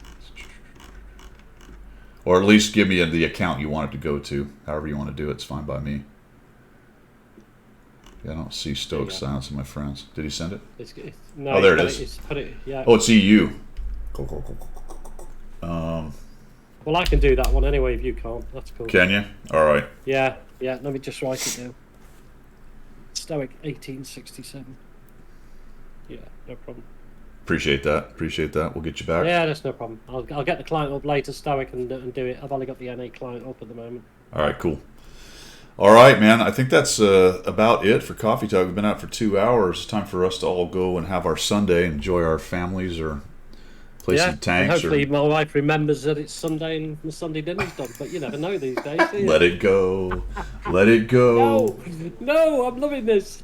Or at least give me the account you want it to go to. However you want to do it, it's fine by me. Yeah, I don't see Stoic Silence in my friends. Did he send it? No, oh, there it is. Yeah. Oh, it's EU. Well, I can do that one anyway if you can't. That's cool. Can you? All right. Yeah. Let me just write it down. Stoic 1867. Yeah, no problem. Appreciate that. We'll get you back. Yeah, that's no problem. I'll get the client up later, Stoic, and do it. I've only got the NA client up at the moment. All right, cool. All right, man. I think that's about it for Coffee Talk. We've been out for 2 hours. It's time for us to all go and have our Sunday, enjoy our families, or play some tanks. And hopefully my wife remembers that it's Sunday and the Sunday dinner's done. But you never know these days, do you? Let it go. Let it go. No, I'm loving this.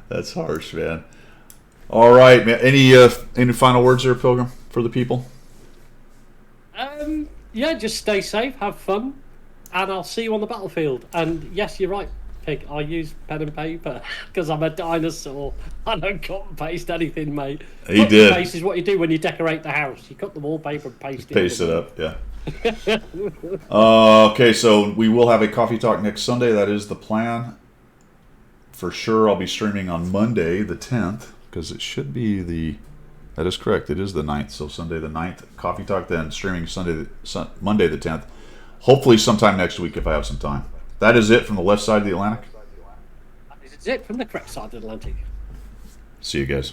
That's harsh, man. All right, man. Any final words there, Pilgrim, for the people? Yeah, just stay safe, have fun, and I'll see you on the battlefield. And yes, you're right, Pig. I use pen and paper because I'm a dinosaur. I don't cut and paste anything, mate. He did. Paste is what you do when you decorate the house. You cut the wallpaper and paste it. Paste it up, yeah. Okay, so we will have a Coffee Talk next Sunday. That is the plan. For sure, I'll be streaming on Monday the 10th, because it should be that is correct, it is the 9th, so Sunday the 9th, Coffee Talk, then streaming Monday the 10th. Hopefully sometime next week if I have some time. That is it from the left side of the Atlantic. That is it from the correct side of the Atlantic. See you guys.